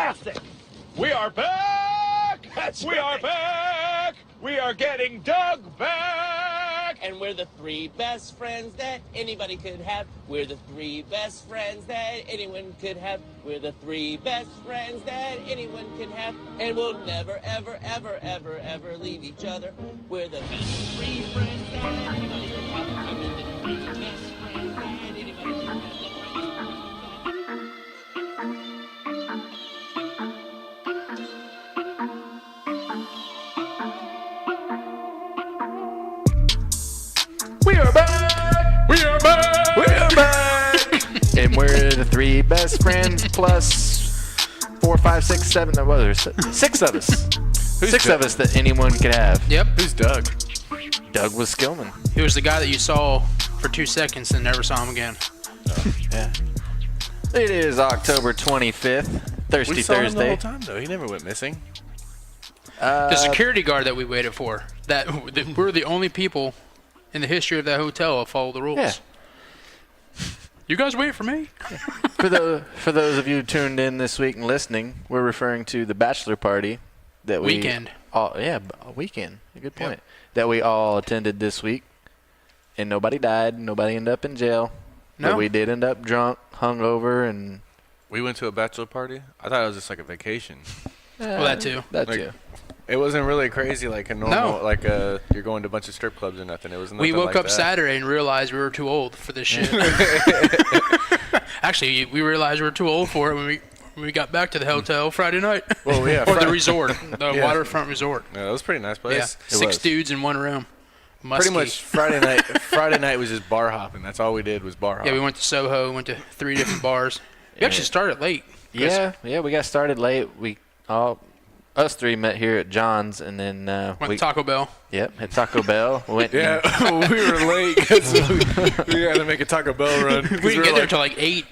classic. We are back! That's we right. are back! We are getting Doug back! And we're the three best friends that anybody could have. We're the three best friends that anyone could have. We're the three best friends that anyone could have. And we'll never, ever, ever, ever, ever leave each other. We're the best three friends that anybody could have. We're the three best friends that anybody could have. We are back! We are back! We are back! And we're the three best friends plus 4, 5, 6, 7. What was there? 6 of us. Six Doug? of us that anyone could have. Yep. Who's Doug? Doug was Skillman. He was the guy that you saw for 2 seconds and never saw him again. Yeah. It is October 25th, Thirsty We saw him the Thursday. whole time, though. He never went missing. The security guard that we waited for. That we're the only people in the history of that hotel that follow the rules. Yeah. You guys wait for me. For those of you tuned in this week and listening, we're referring to the bachelor party that we Weekend. A weekend. Good point. Yep. That we all attended this week, and nobody died. Nobody ended up in jail. No. But we did end up drunk, hungover, and We went to a bachelor party? I thought it was just like a vacation. Well, that too. That Like, too. It wasn't really crazy like a normal, No. like you're going to a bunch of strip clubs or nothing. It was nothing We woke like up that. Saturday and realized we were too old for this shit. Actually, we realized we were too old for it when we got back to the hotel Friday night. Well, yeah. Or the resort, the Yeah. waterfront resort. Yeah, it was a pretty nice place. Yeah, It 6 was. dudes in one room. Pretty Muskie. much Friday night. Friday night was just bar hopping. That's all we did was bar hopping. Yeah, we went to Soho, went to 3 different bars. We actually started late. Yeah, we got started late. Us three met here at John's, and then Went to Taco Bell. at Taco Bell. Went Yeah, we were late because we had to make a Taco Bell run. 'Cause We didn't get were there till like 8.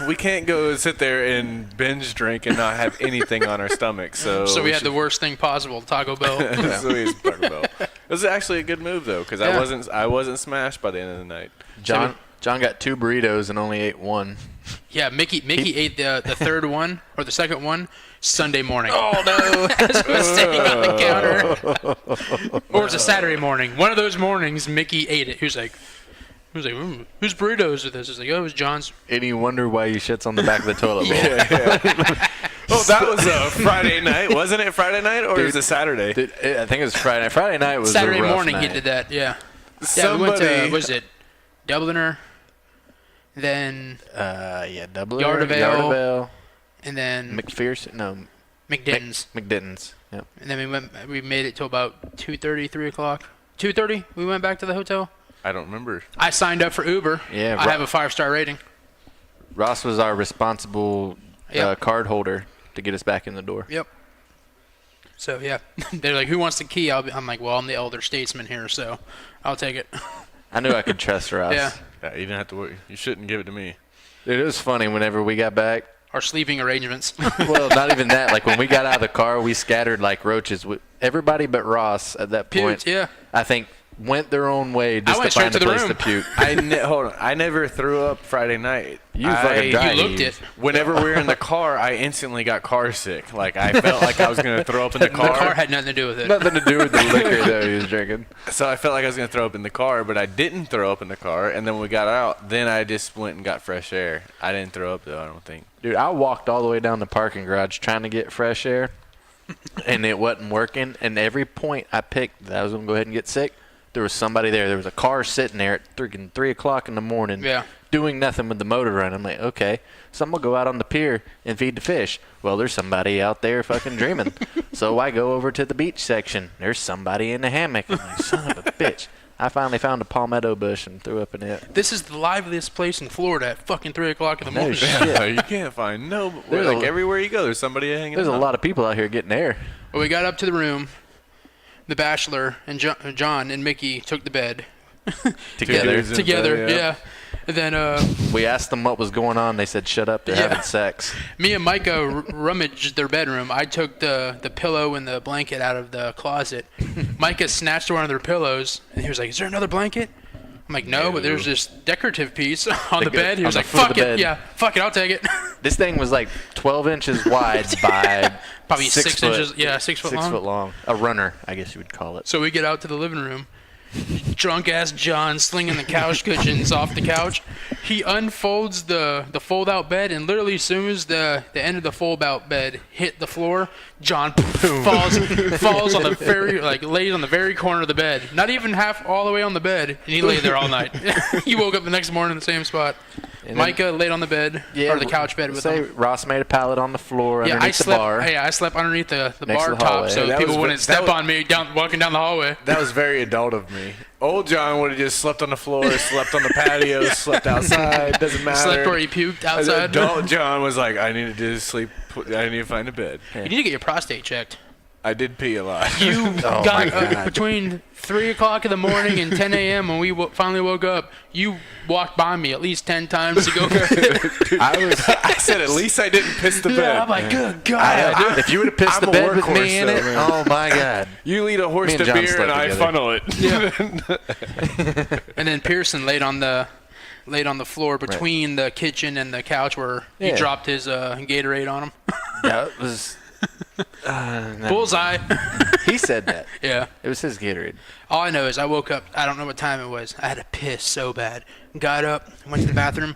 we can't go sit there and binge drink and not have anything on our stomach. So So we had the worst thing possible, Taco Bell. so we ate Taco Bell. It was actually a good move though, because Yeah. I wasn't smashed by the end of the night. John got 2 burritos and only ate 1. Yeah, Mickey ate the third one or the second one Sunday morning. Oh no! As we were sitting on the counter. Or it's a Saturday morning. One of those mornings, Mickey ate it. He was like, whose burritos are this? He was like, oh, it was John's. And you wonder why he shits on the back of the toilet bowl. Oh, that was a Friday night, wasn't it? Friday night or was it Saturday? Dude, I think it was Friday night. Friday night was Saturday a rough morning night. he did that, yeah. Yeah, we went to, Somebody- was it Dubliner? Then, Dublin, Yardavale. And then McPherson, no, McDitton's. McDitton's. Yep. And then we made it till about 2:30, 3 o'clock. 2:30, we went back to the hotel. I don't remember. I signed up for Uber. Yeah, I have a 5-star rating. Ross was our responsible Yep. card holder to get us back in the door. Yep. So, yeah. They're like, who wants the key? I'm like, well, I'm the elder statesman here, so I'll take it. I knew I could trust Ross. Yeah. Yeah, you didn't have to worry. You shouldn't give it to me. Dude, it was funny whenever we got back. Our sleeping arrangements. Well, not even that. Like when we got out of the car, we scattered like roaches. Everybody but Ross at that point, Puked, yeah. I think, went their own way just went to find straight a to the place room. to puke. Hold on. I never threw up Friday night. You fucking died. You looked it. Whenever we were in the car, I instantly got car sick. Like I felt like I was gonna throw up in the The car car. had nothing to do with it. Nothing to do with the liquor that he was drinking. So I felt like I was gonna throw up in the car, but I didn't throw up in the car. And then when we got out, then I just went and got fresh air. I didn't throw up though. I don't think. Dude, I walked all the way down the parking garage trying to get fresh air, and it wasn't working. And every point I picked that I was going to go ahead and get sick, there was somebody there. There was a car sitting there at 3 o'clock in the morning doing nothing with the motor running. I'm like, okay, so I'm going to go out on the pier and feed the fish. Well, there's somebody out there fucking dreaming. So I go over to the beach section. There's somebody in the hammock. I'm like, son of a bitch. I finally found a palmetto bush and threw up in it. This is the liveliest place in Florida at fucking 3 o'clock in the morning. Yeah, you can't find like everywhere you go, there's somebody hanging out. There's a lot of people out here getting air. Well, we got up to the room. The Bachelor and John and Mickey took the bed. Together, yeah. And then We asked them what was going on. They said, shut up, they're having sex. me and Micah rummaged their bedroom. I took the pillow and the blanket out of the closet. Micah snatched one of their pillows, and he was like, is there another blanket? I'm like, no, but there's this decorative piece on the bed. He was the like, foot of fuck the it. bed. Yeah, fuck it, I'll take it. This thing was like 12 inches wide by Probably 6 6 foot, inches. Yeah, 6 foot 6 long. foot long. A runner, I guess you would call it. So we get out to the living room. Drunk ass John slinging the couch cushions off the couch. He unfolds the fold out bed, and literally as soon as the end of the fold out bed hit the floor, John falls on the very lays on the very corner of the bed. Not even half all the way on the bed, and he lay there all night. He woke up the next morning in the same spot. And Micah laid on the bed or the couch bed with him. Ross made a pallet on the floor Yeah, underneath the bar. I slept underneath the Next bar to the top hallway. so That people was- wouldn't that step was- on me walking down the hallway. That was very adult of me. Old John would have just slept on the floor, slept on the patio, slept outside. Doesn't matter. Slept where he puked outside. Adult John was like, I need to sleep. I need to find a bed. You need to get your prostate checked. I did pee a lot. You Oh, got my God. between 3 o'clock in the morning and 10 a.m. when we finally woke up, you walked by me at least 10 times to go. I said at least I didn't piss the bed. Yeah, I'm like, good God. If you would have pissed I'm the a bed with workhorse, me in it, though, man. oh my God. You lead a horse Me and to John beer slept and I together. funnel it. And then Pearson laid on the floor between the kitchen and the couch where he Yeah. dropped his Gatorade on him. That was. No. Bullseye. He said that. Yeah. It was his Gatorade. All I know is I woke up. I don't know what time it was. I had to piss so bad. Got up, went to the bathroom.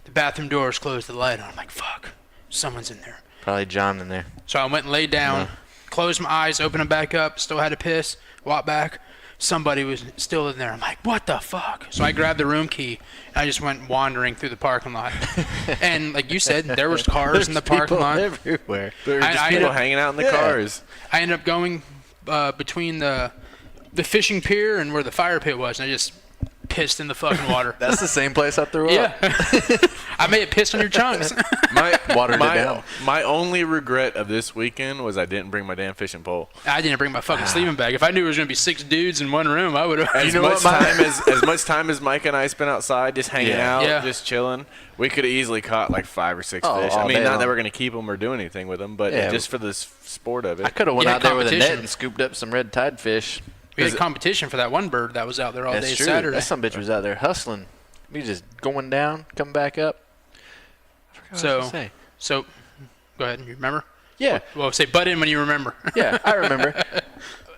The bathroom doors closed the light on. I'm like, fuck, someone's in there. Probably John in there. So I went and laid down, No. closed my eyes, opened them back up, still had to piss, walked back. Somebody was still in there. I'm like, what the fuck? So I grabbed the room key, and I just went wandering through the parking lot. And like you said, there was cars in the parking People lot. everywhere. There were just I people ended up- hanging out in the Yeah. cars. I ended up going between the fishing pier and where the fire pit was, and I just pissed in the fucking water. That's the same place I threw Yeah. up. I may have pissed on your chunks. Watered it down. My only regret of this weekend was I didn't bring my damn fishing pole. I didn't bring my fucking sleeping bag. If I knew it was going to be 6 dudes in one room, I would have. As much time as Mike and I spent outside just hanging Yeah. out, Yeah. just chilling, we could have easily caught like 5 or 6 Oh, fish. I all mean, day not long. that we're gonna keep them or do anything with them, but Yeah. just for the sport of I it. could have went Yeah, out there with a net competition. and scooped up some red tide fish. We had competition for that one bird that was out there all That's day true. Saturday. That some bitch was out there hustling. We just going down, come back up. I forgot what I was So, gonna say. so, go ahead. You remember? Yeah, Well, say butt in when you remember. yeah, I remember.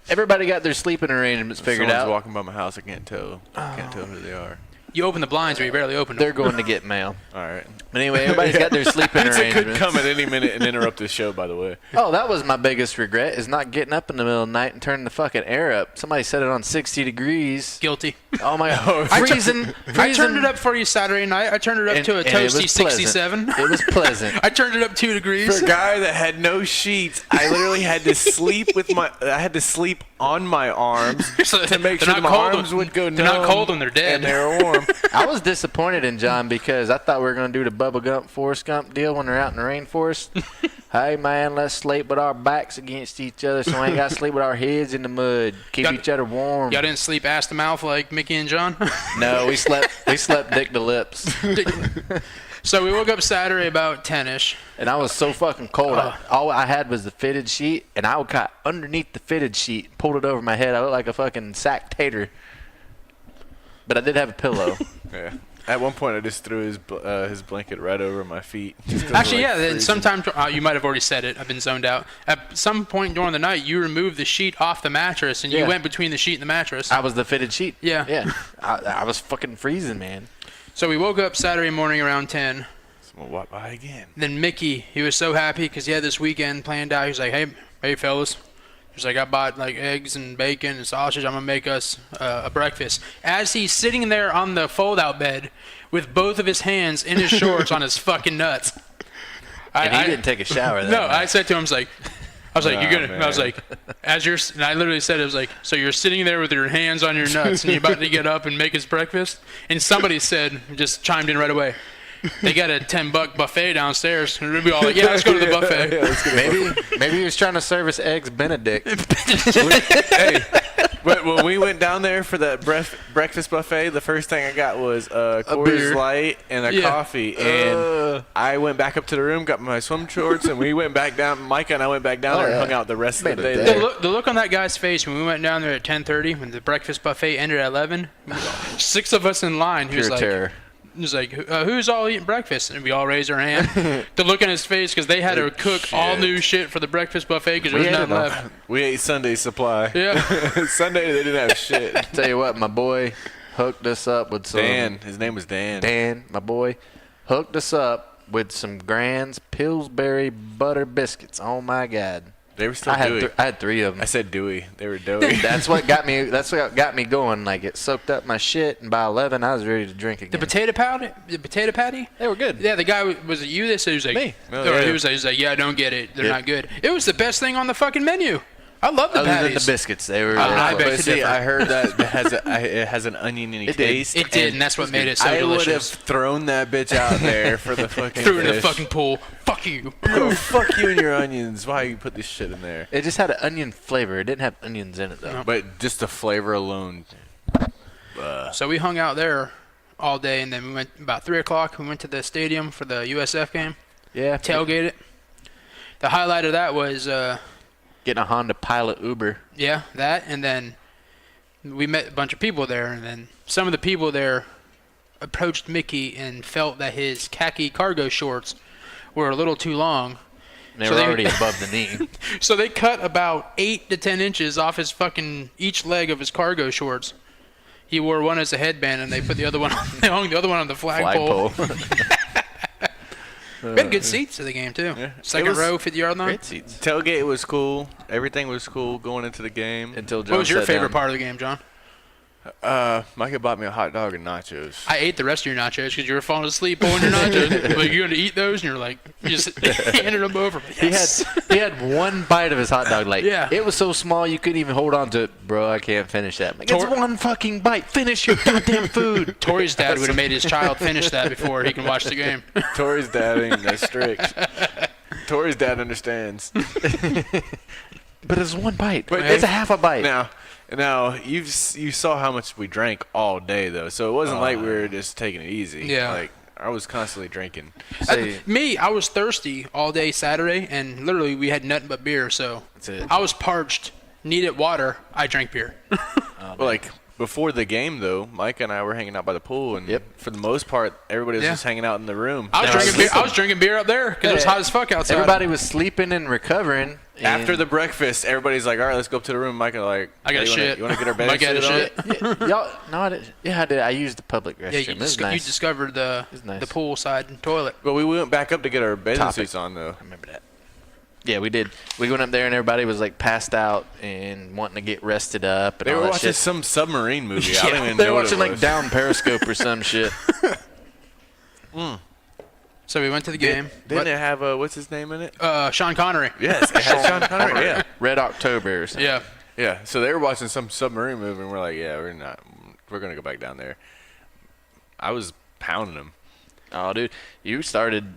Everybody got their sleeping arrangements figured Someone's out. walking by my house. I can't tell. Can't tell who they are. You open the blinds, but you barely open them. They're going to get mail. All right. But anyway, everybody's got their sleeping It could arrangements. come at any minute and interrupt this show. By the way. Oh, that was my biggest regret, is not getting up in the middle of the night and turning the fucking air up. Somebody set it on 60 degrees. Guilty. Oh my God. I Freezing. I turned it up for you Saturday night. I turned it up to a and it toasty was pleasant. 67. It was pleasant. I turned it up 2 degrees. For a guy that had no sheets, I literally had to sleep I had to sleep on my arms So to make they're sure not my cold arms when- would go they're not numb cold when they're dead. and they're warm. I was disappointed in John because I thought we were going to do the Bubba Gump, Forrest Gump deal when they're out in the rainforest. Hey, man, let's sleep with our backs against each other so we ain't got to sleep with our heads in the mud. Keep Y'all- each other warm. Y'all didn't sleep ass to mouth like Mickey and John? No, we slept dick to lips. So we woke up Saturday about 10-ish. And I was so fucking cold. All I had was the fitted sheet, and I got underneath the fitted sheet, pulled it over my head. I looked like a fucking sack tater. But I did have a pillow. Yeah. At one point, I just threw his blanket right over my feet. just 'cause Actually, of, like, yeah, then freezing. sometimes you might have already said it. I've been zoned out. At some point during the night, you removed the sheet off the mattress, and you Yeah. went between the sheet and the mattress. I was the fitted sheet. Yeah. Yeah. I was fucking freezing, man. So we woke up Saturday morning around 10. Someone walked by again. Then Mickey, he was so happy because he had this weekend planned out. He was like, hey fellas. He's like, I bought like eggs and bacon and sausage. I'm going to make us a breakfast. As he's sitting there on the fold-out bed with both of his hands in his shorts on his fucking nuts. And he didn't take a shower that No, night. I said to him, I was like, you're gonna. man. I was like, and I literally said, it was like, so you're sitting there with your hands on your nuts and you're about to get up and make his breakfast. And somebody said, just chimed in right away. They got a $10 buffet downstairs. And we'd be all like, yeah, let's go to the buffet. Maybe he was trying to serve us eggs Benedict. But when we went down there for that breakfast buffet, the first thing I got was Coors beer. Light and a coffee. And I went back up to the room, got my swim shorts, and we went back down. Micah and I went back down there and hung out the rest of the day. The look on that guy's face when we went down there at 10:30 when the breakfast buffet ended at 11. 6 of us in line. He was like, terror. He was like, who's all eating breakfast? And we all raised our hand. The look on his face because they had to cook all new shit for the breakfast buffet because there was nothing left. We ate Sunday's supply. Yeah. Sunday they didn't have shit. Tell you what, my boy hooked us up with some. Dan. His name was Dan. Dan, my boy, hooked us up with some Grand's Pillsbury butter biscuits. Oh my God. They were still dewy. I had 3 of them. I said dewy. They were doughy. That's what got me going. Like, it soaked up my shit, and by 11, I was ready to drink again. The potato patty? They were good. Yeah, the guy was it you that said he was like, Me. Oh, or yeah. he was like, yeah, I don't get it. They're Yeah. not good. It was the best thing on the fucking menu. I love the Other than patties. the biscuits, they were. I But beg to see, differ. I heard that it has an onion-y It did. taste. It did, and that's what made it so I would have delicious. thrown that bitch out there for the fucking Threw it in the fish. fucking pool. Fuck you. Oh, fuck you and your onions. Why you put this shit in there? It just had an onion flavor. It didn't have onions in it though. But just the flavor alone. So we hung out there all day, and then we went about 3 o'clock. We went to the stadium for the USF game. Yeah. Tailgated. The highlight of that was, Getting a Honda Pilot Uber. yeah, that, and then we met a bunch of people there, and then some of the people there approached Mickey and felt that his khaki cargo shorts were a little too long. They So were they- already above the knee. So they cut about 8 to 10 inches off his fucking each leg of his cargo shorts. He wore one as a headband, and they put the other one. They hung the other one on the flagpole. We had good seats at the game too. Yeah. Second It was row, 50-yard line. Great seats. Tailgate was cool. Everything was cool going into the game. Until John What was your sat favorite down. part of the game, John? Micah bought me a hot dog and nachos. I ate the rest of your nachos because you were falling asleep on your nachos. Like, you're going to eat those, and you're like, you just handed them over. Yes. He had one bite of his hot dog. Like, Yeah. it was so small you couldn't even hold on to it. Bro, I can't finish that. I'm like, Tor- it's one fucking bite. Finish your goddamn food. Tori's dad would have made his child finish that before he can watch the game. Tori's dad ain't that strict. Tori's dad understands. But it's one bite. But It's a half a bite. Now you saw how much we drank all day though, so it wasn't like we were just taking it easy. Yeah. Like I was constantly drinking. Me, I was thirsty all day Saturday, and literally we had nothing but beer. So That's it. I was parched, needed water. I drank beer. Well, like before the game though, Mike and I were hanging out by the pool, and Yep. for the most part, everybody was Yeah. just hanging out in the room. I was drinking beer. I was drinking beer up there because it was hot as fuck outside. Everybody was sleeping and recovering. After and- the breakfast, everybody's like, "All right, let's go up to the room." Mike and like, I got "Hey, shit. You want to get our Mike bathing got suit on?" shit. Y'all, no, I didn't. Yeah, I did. I used the public restroom. Yeah, It was nice. you discovered the nice. the poolside toilet. But we went back up to get our bathing Topic. suits on though. I remember that. Yeah, we did. We went up there and everybody was like passed out and wanting to get rested up. And They all were that watching shit. some submarine movie. I don't even They know were what watching it like was. Down Periscope or some shit. So we went to the game. Didn't it have what's his name in it? Sean Connery. Yes, it had Sean Connery. Yeah, Red October or something. Yeah. yeah. So they were watching some submarine movie, and we're like, "Yeah, we're not. We're gonna go back down there." I was pounding them. Oh, dude, you started.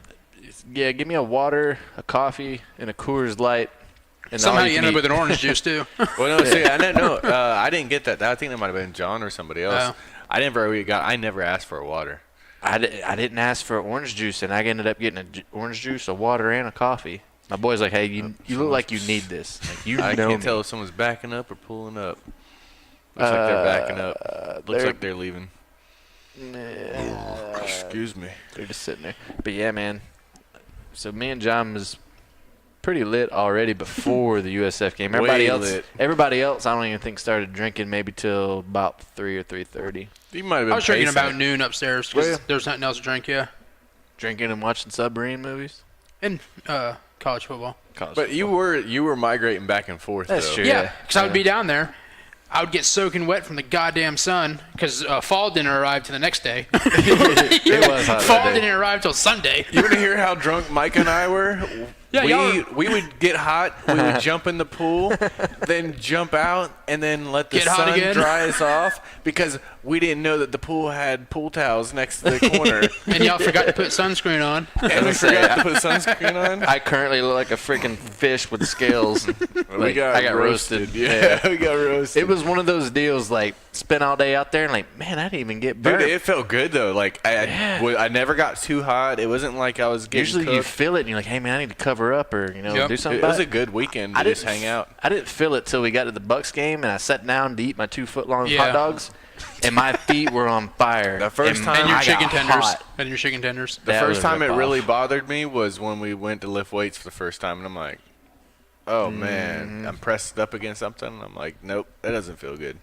Yeah, give me a water, a coffee, and a Coors Light. And Somehow all you can end up eat. with an orange juice too. Well, no, see, I didn't know. I didn't get that. I think that might have been John or somebody else. Oh. I never asked for a water. I didn't ask for orange juice, and I ended up getting orange juice, a water, and a coffee. My boy's like, "Hey, you look like you need this. Like, you I know can't me." tell if someone's backing up or pulling up. Looks like they're backing up. Looks like they're leaving. Excuse me. They're just sitting there. But yeah, man. So me and John was pretty lit already before the USF game. Way lit. Everybody else, I don't even think started drinking maybe till about 3 or 3:30. You might have been. I was drinking pacing about it. noon upstairs because Well, yeah. there's nothing else to drink. Yeah, Drinking and watching submarine movies. and college football. But you were migrating back and forth. That's though. true. Yeah, because I would be down there. I would get soaking wet from the goddamn sun because fall didn't arrive till the next day. It was hot Fall that day. didn't arrive till Sunday. You want to hear how drunk Mike and I were? Yeah, we would get hot, we would jump in the pool, then jump out, and then let the Get hot sun again. dry us off because we didn't know that the pool had pool towels next to the corner. and y'all forgot to put sunscreen on. And we forgot to put sunscreen on. I currently look like a freaking fish with scales. I got roasted. Yeah, we got roasted. It was one of those deals, like, spent all day out there and like, man, I didn't even get burnt. Dude, it felt good though. Like I never got too hot. It wasn't like I was getting Usually you cooked. feel it and you're like, hey man, I need to cover up or do something It about was a it. good weekend to just hang out. I didn't feel it till we got to the Bucks game and I sat down to eat my 2-foot-long Yeah. hot dogs and my feet were on fire. The first And time And your I chicken got tenders. hot. And your chicken tenders. The That first was time it rip really off. bothered me was when we went to lift weights for the first time, and I'm like, oh Mm-hmm. man, I'm pressed up against something. And I'm like, nope, that doesn't feel good.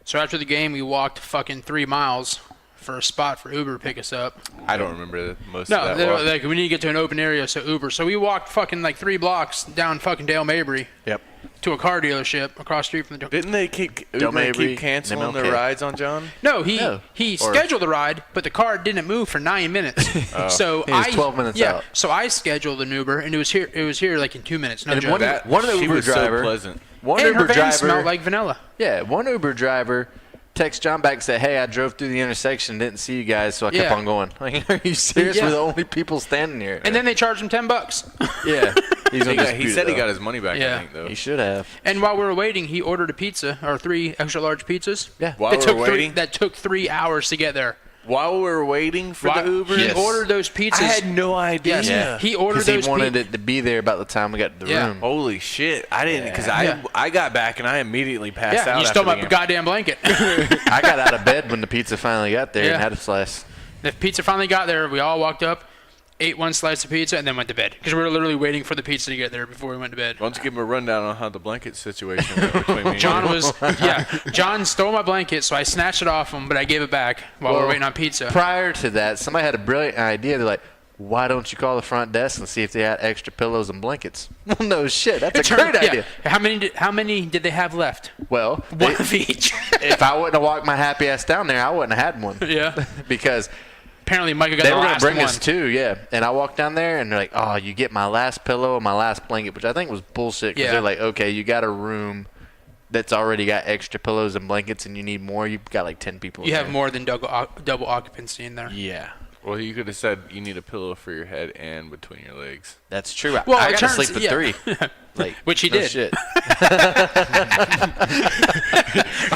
So after the game, we walked fucking 3 miles for a spot for Uber to pick us up. I don't remember most No, of they that were walk. like, we need to get to an open area, so Uber. So we walked fucking like 3 blocks down fucking Dale Mabry Yep. to a car dealership across the street from the. Didn't they keep Del Mabry, canceling the MLK. rides on John? No, he No. Or- scheduled the ride, but the car didn't move for 9 minutes. So He was 12 minutes out. So I scheduled an Uber, and it was here like in 2 minutes. No And joke. one of the She Uber was so driver, pleasant. one and her Uber van driver, smelled like vanilla. yeah, one Uber driver texted John back and said, hey, I drove through the intersection, didn't see you guys, so I kept Yeah. on going. Like, are you serious? Yeah. We're the only people standing here. And then they charged him $10. yeah, he's gonna He dispute said it, he got though. his money back, Yeah. I think, though. He should have. And while we were waiting, he ordered a pizza or 3 extra large pizzas. Yeah. While that we took were waiting? that took 3 hours to get there. While we were waiting for the Uber, He Yes. ordered those pizzas. I had no idea. Yes. Yeah. He ordered Because he those wanted it to be there about the time we got to the Yeah. room. Holy shit! I didn't because Yeah. I got back and I immediately passed Yeah, out. you after stole the my game. goddamn blanket. I got out of bed when the pizza finally got there Yeah. and had a slice. The pizza finally got there. We all walked up, ate 1 slice of pizza, and then went to bed because we were literally waiting for the pizza to get there before we went to bed. Why don't you give him a rundown on how the blanket situation went between me and John you? was John stole my blanket, so I snatched it off him, but I gave it back while we were Well, waiting on pizza. Prior to that, somebody had a brilliant idea. They're like, why don't you call the front desk and see if they had extra pillows and blankets? Well, no shit. That's a great idea. How many did they have left? Well, One of each. if I wouldn't have walked my happy ass down there, I wouldn't have had one. Yeah. Because Apparently, Micah got they the were going last to bring one. us 2, yeah. And I walked down there, and they're like, oh, you get my last pillow and my last blanket, which I think was bullshit. Because Yeah. they're like, okay, you got a room that's already got extra pillows and blankets, and you need more. You've got like 10 people in You have there. more than double occupancy in there. Yeah. Well, you could have said you need a pillow for your head and between your legs. That's true. Well, I it got to turns- sleep with yeah. 3. Like, Which he no did. Shit.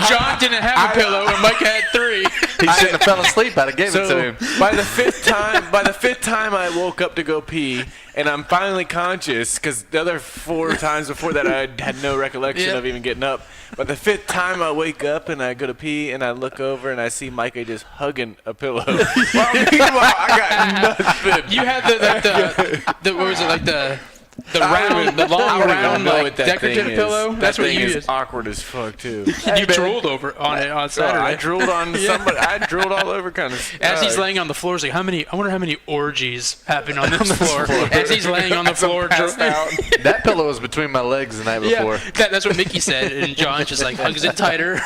John didn't have a pillow, and Micah had 3. He shouldn't have fell asleep. I'd have given it to him. by the fifth time I woke up to go pee, and I'm finally conscious because the other 4 times before that I had no recollection Yeah. of even getting up. But the 5th time I wake up and I go to pee and I look over and I see Micah just hugging a pillow. Well, meanwhile, I got nothing. You had the what was it, like the I don't round, even- the long I don't even round know like what that decorative thing pillow? Is. That's that what thing you is used. awkward as fuck too. You drooled over on it on Saturday. I drooled on somebody. I drooled all over kind of. As he's laying on the floor, he's like, I wonder how many orgies happen on this floor. As he's laying on the floor, passed out. That pillow was between my legs the night before. Yeah, that's what Mickey said, and John just like hugs it tighter.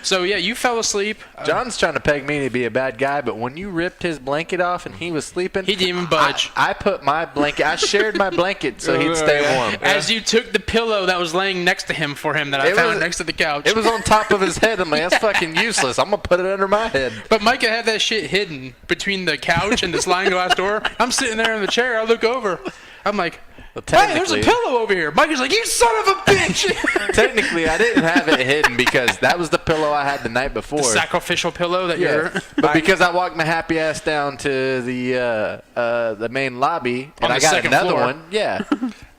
So yeah, you fell asleep. John's trying to peg me to be a bad guy, but when you ripped his blanket off and he was sleeping, He didn't even budge. I put my blanket. I shared my blanket so he'd stay warm. As you took the pillow that was laying next to him for him that I It found was- next to the couch. It was on top of his head. I'm like, that's fucking useless. I'm gonna put it under my head. But Micah had that shit hidden between the couch and the sliding glass door. I'm sitting there in the chair. I look over. I'm like, Well, hey, there's a technically- pillow over here. Micah's like, you son of a bitch. Technically, I didn't have it hidden because that was the pillow I had the night before. The sacrificial pillow that Yeah. you're. But because I walked my happy ass down to the main lobby and On I the got second another floor. one, yeah.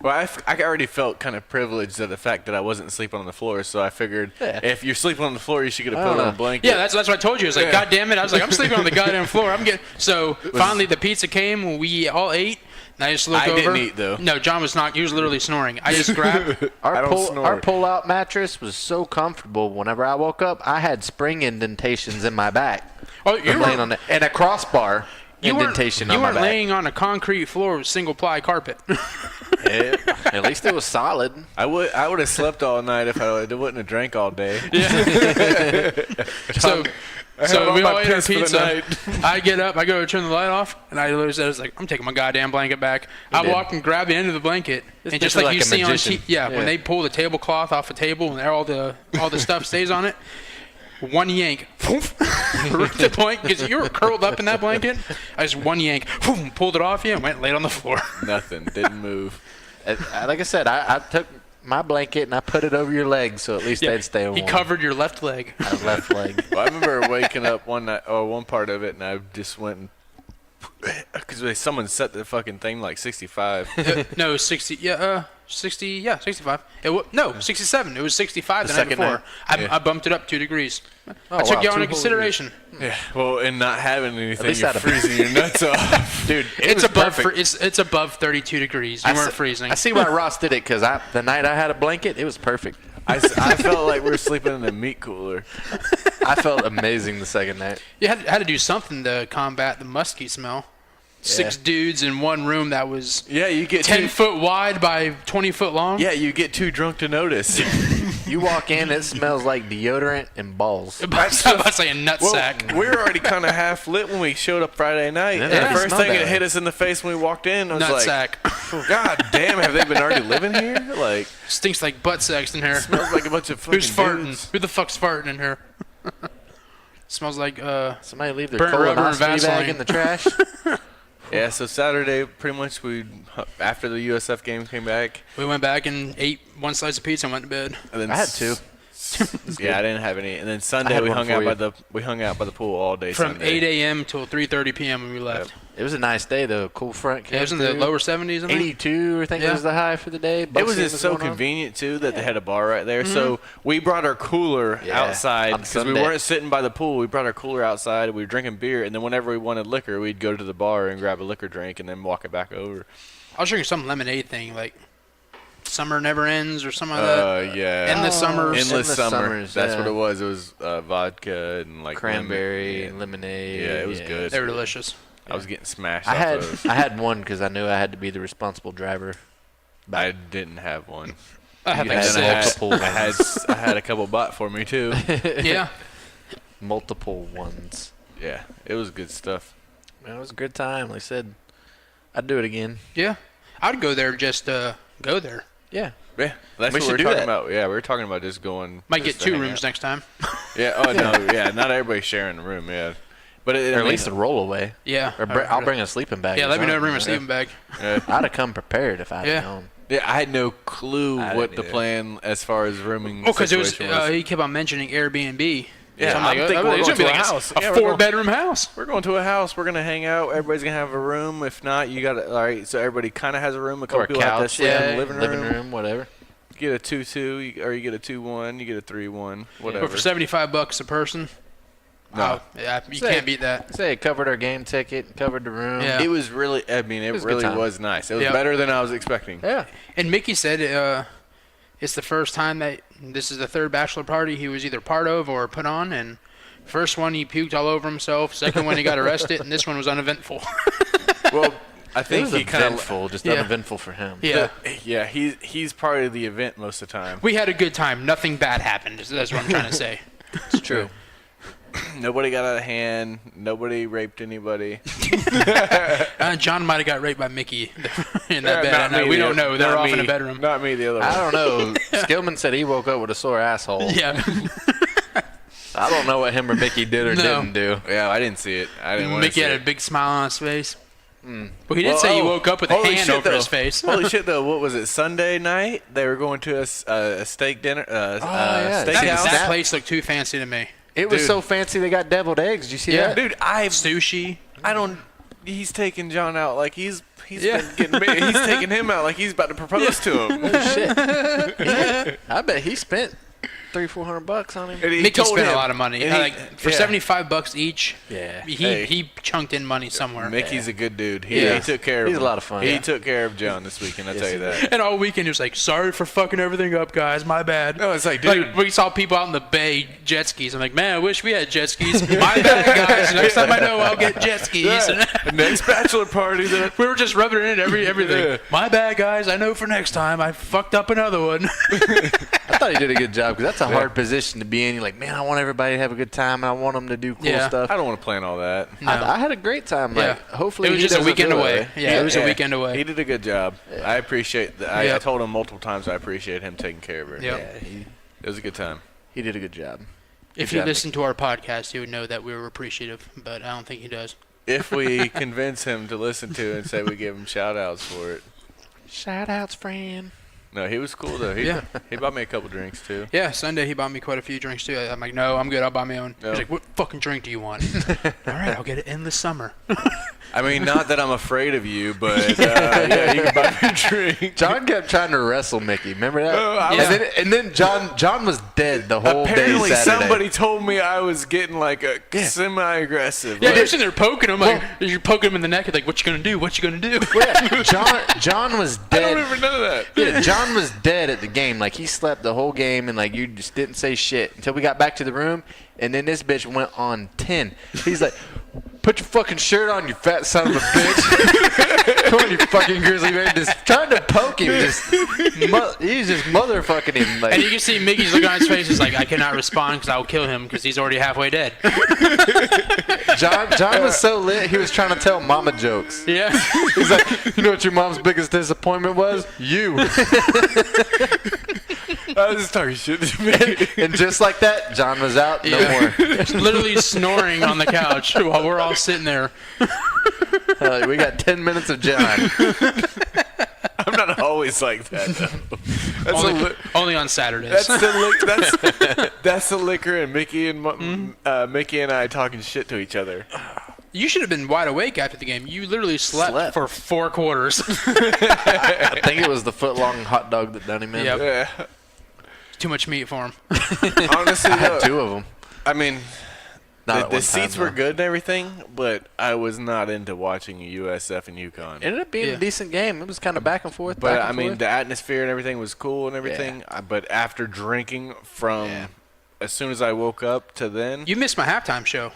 Well, I already felt kind of privileged at the fact that I wasn't sleeping on the floor, so I figured Yeah. if you're sleeping on the floor, you should get a I don't pillow know. and a blanket. Yeah, that's what I told you. I was like, Yeah. God damn it. I was like, I'm sleeping on the goddamn floor. I'm getting. So finally, the pizza came. We all ate. And I just looked I over. didn't eat, though. No, John was not. He was literally snoring. I just grabbed. I don't Our snore. pull-out mattress was so comfortable. Whenever I woke up, I had spring indentations in my back. Oh, From laying on it, and a crossbar you weren't, indentation you on my weren't back. laying on a concrete floor with single ply carpet. At least it was solid. I would have slept all night if I wouldn't have drank all day. So So we all ate our piss for the pizza. night. I get up, I go to turn the light off, and I literally said, I was like, I'm taking my goddamn blanket back. I did. walk and grab the end of the blanket, This and bitch just was like like you a see magician. on TV, Yeah. when they pull the tablecloth off a table and all the stuff stays on it, one yank, ripped the blanket, because you were curled up in that blanket. I just one yank, pulled it off you, and went laid on the floor. Nothing. Didn't move. Like I said, I took my blanket and I put it over your legs so at least they'd stay warm. He covered your left leg. My left leg. Well, I remember waking up one night, or one part of it, and I just went and because someone set the fucking thing like 65. No, 60. Yeah, 60. Yeah, 65. No, 67. It was 65 the night second before. night? I bumped it up 2 degrees. I wow, took you 2 into whole consideration. Yeah. Well, and not having anything, least you're I'd have- freezing your nuts off. Dude, It's was above. perfect. It's above 32 degrees. You weren't freezing. I see why Ross did it because the night I had a blanket, it was perfect. I felt like we were sleeping in a meat cooler. I felt amazing the second night. You had to do something to combat the musky smell. 6 dudes in one room that was Yeah, you get 10 foot wide by 20 foot long. Yeah, you get too drunk to notice. You walk in, it smells like deodorant and balls. I'm about to say a nut Well, sack. we were already kind of half lit when we showed up Friday night. Yeah, And it the first smelled thing that that way. hit us in the face when we walked in, I was Nut like, sack. God damn, have they been already living here? Like, Stinks like butt sex in here. smells like a bunch of fucking Who's farting? dudes. Who the fuck's farting in here? Smells like Somebody leave their Burnt rubber and colonoscopy bag Vaseline. in the trash. Yeah, so Saturday, pretty much after the USF game came back. we went back and ate 1 slice of pizza and went to bed. And then I had 2. Yeah, I didn't have any. And then Sunday had we one hung for out you. we hung out by the pool all day. From Sunday. 8 a.m. till 3:30 p.m. when we left. It was a nice day though. Cool front. Yeah, it was in the through. lower 70s. I think. 82, I think Yeah. was the high for the day. It was Buckseason just so going on. convenient too that they had a bar right there. So we brought our cooler Yeah, outside on because we Sunday. weren't sitting by the pool. We brought our cooler outside. We were drinking beer, and then whenever we wanted liquor, we'd go to the bar and grab a liquor drink, and then walk it back over. I was drinking some lemonade thing like Summer Never Ends or something like that. Yeah. Endless Summers. Endless Summer. Summers, That's yeah. what it was. It was vodka and like Cranberry lemon. and lemonade. Yeah, it was good. They were delicious. I was getting smashed. I off had those. I had one because I knew I had to be the responsible driver. I didn't have one. I had You like had And then six. multiple I had a couple bought for me too. Yeah. Multiple ones. Yeah, it was good stuff. Man, it was a good time. Like I said, I'd do it again. Yeah. I'd go there just go there. Yeah. Yeah, that's We what should we're do talking that. about. Yeah, we were talking about just going. Might just get to 2 hang rooms out. next time. Yeah. Oh no. Yeah. Not everybody sharing a room. Yeah. But Or at least a rollaway. Yeah. Or I'll bring a sleeping bag. Yeah, or let me know. something. Bring my sleeping bag. Yeah. I'd have come prepared if I'd Yeah. known. Yeah, I had no clue I what didn't the either. plan as far as rooming. Oh, because it was situation he kept on mentioning Airbnb. Yeah, So I'm I'm like, thinking we're it's going gonna be to a like house. a Yeah, we're going- 4-bedroom house. We're going to a house. We're gonna hang out. Everybody's gonna have a room. If not, you got to. All right. So everybody kind of has a room. A couple Or a people have to couch. sleep in Yeah. the living room. Whatever. You get a 2-2, or you get a 2-1. You get a 3-1. Whatever. But for $75 a person, No. yeah, you Say- can't beat that. Say it covered our game ticket, covered the room. Yeah. It was really. I mean, it was a good really time. was nice. It was Yep. better than I was expecting. Yeah. And Mickey said it's the first time that this is the 3rd bachelor party he was either part of or put on, and first one he puked all over himself. Second one he got arrested, and this one was uneventful. Well, I It think was he kind of. eventful, just Yeah. uneventful for him. Yeah, Yeah, he's part of the event most of the time. we had a good time. Nothing bad happened. That's what I'm trying to say. It's true. Nobody got out of hand. Nobody raped anybody. John might have got raped by Mickey in that bed. Not I know. me, We don't know. They're not off in me. a bedroom. Not me, the other one. I don't know. Skillman said he woke up with a sore asshole. Yeah. I don't know what him or Mickey did or No. didn't do. Yeah, I didn't see it. I didn't want to Mickey see had it. a big smile on his face. But he did Well, say he oh, woke up with a holy hand shit, over though. his face. Holy shit, though. What was it, Sunday night? They were going to a steak dinner, yeah. steak That, house. that place looked too fancy to me. It was Dude. so fancy they got deviled eggs. Did you see Yeah. that? Dude, Sushi. I don't. He's taking John out like he's Yeah. been getting. He's taking him out like he's about to propose to him. Shit. I bet he spent $300-400 on him. And he Mickey told spent him, a lot of money. and he- Like for yeah. $75 each. Yeah. He chunked in money somewhere. Mickey's a good dude. He, Yeah. he took care of He's him. a lot of fun. He Yeah. took care of John this weekend, I'll tell you that. And all weekend he was like, "Sorry for fucking everything up, guys. My bad." No, it's like, dude. Like we saw people out in the bay jet skis. I'm like, man, I wish we had jet skis. My bad, guys. Next time I know, I'll get jet skis. Yeah. Next bachelor party that We were just rubbing it in everything. Yeah. My bad, guys. I know for next time I fucked up another one. I thought he did a good job because that's a hard position to be in. You're like, man, I want everybody to have a good time and I want them to do cool stuff. I don't want to plan all that. No. I had a great time. Like, hopefully it was he just a doesn't weekend feel that away. way. Yeah, it was a weekend away. He did a good job. Yeah. I appreciate that. I told him multiple times I appreciate him taking care of her. Yep. Yeah, It was a good time. he did a good job. If Good you job, listened to our podcast, you would know that we were appreciative, but I don't think he does. If we convince him to listen to it and say we give him shout outs for it. Shout outs, friend. No, he was cool though. He bought me a couple drinks too. Yeah, Sunday he bought me quite a few drinks too. I'm like, no, I'm good. I'll buy my own. No. He's like, what fucking drink do you want? All right, I'll get it endless summer. I mean, not that I'm afraid of you, but yeah, you can buy me a drink. John kept trying to wrestle Mickey. Remember that? Oh, I was- And then John was dead the whole Apparently, day Saturday. somebody told me I was getting like a semi-aggressive. Yeah, like- you're sitting there poking him. Like, you're poking him in the neck. You're like, what you gonna do? What you gonna do? Yeah, John was I dead. don't even know that. Yeah, John was dead at the game. Like, he slept the whole game, and, like, you just didn't say shit until we got back to the room, and then this bitch went on 10. He's like, put your fucking shirt on, you fat son of a bitch. Come on, you fucking grizzly bear. Just trying to poke him. He's just motherfucking him. Like, And you can see Mickey's look on his face. He's like, I cannot respond because I will kill him because he's already halfway dead. John was so lit, he was trying to tell mama jokes. Yeah. He's like, you know what your mom's biggest disappointment was? You. I was just talking shit to me. And just like that, John was out. No more. Literally snoring on the couch while we're all sitting there. We got 10 minutes of John. I'm not always like that. Though. That's Only on Saturdays. that's that's the liquor and Mickey and Mickey and I talking shit to each other. You should have been wide awake after the game. You literally slept. For 4 quarters. I think it was the foot-long hot dog that done him in. Yep. Yeah. Too much meat for him. Honestly, I had though, 2 of them. I mean, Not the at one seats time, were though. good and everything, but I was not into watching USF and UConn. It ended up being Yeah. a decent game. It was kind of back and forth. But back I and mean, forth. the atmosphere and everything was cool and everything. But after drinking from as soon as I woke up to then, You missed my halftime show.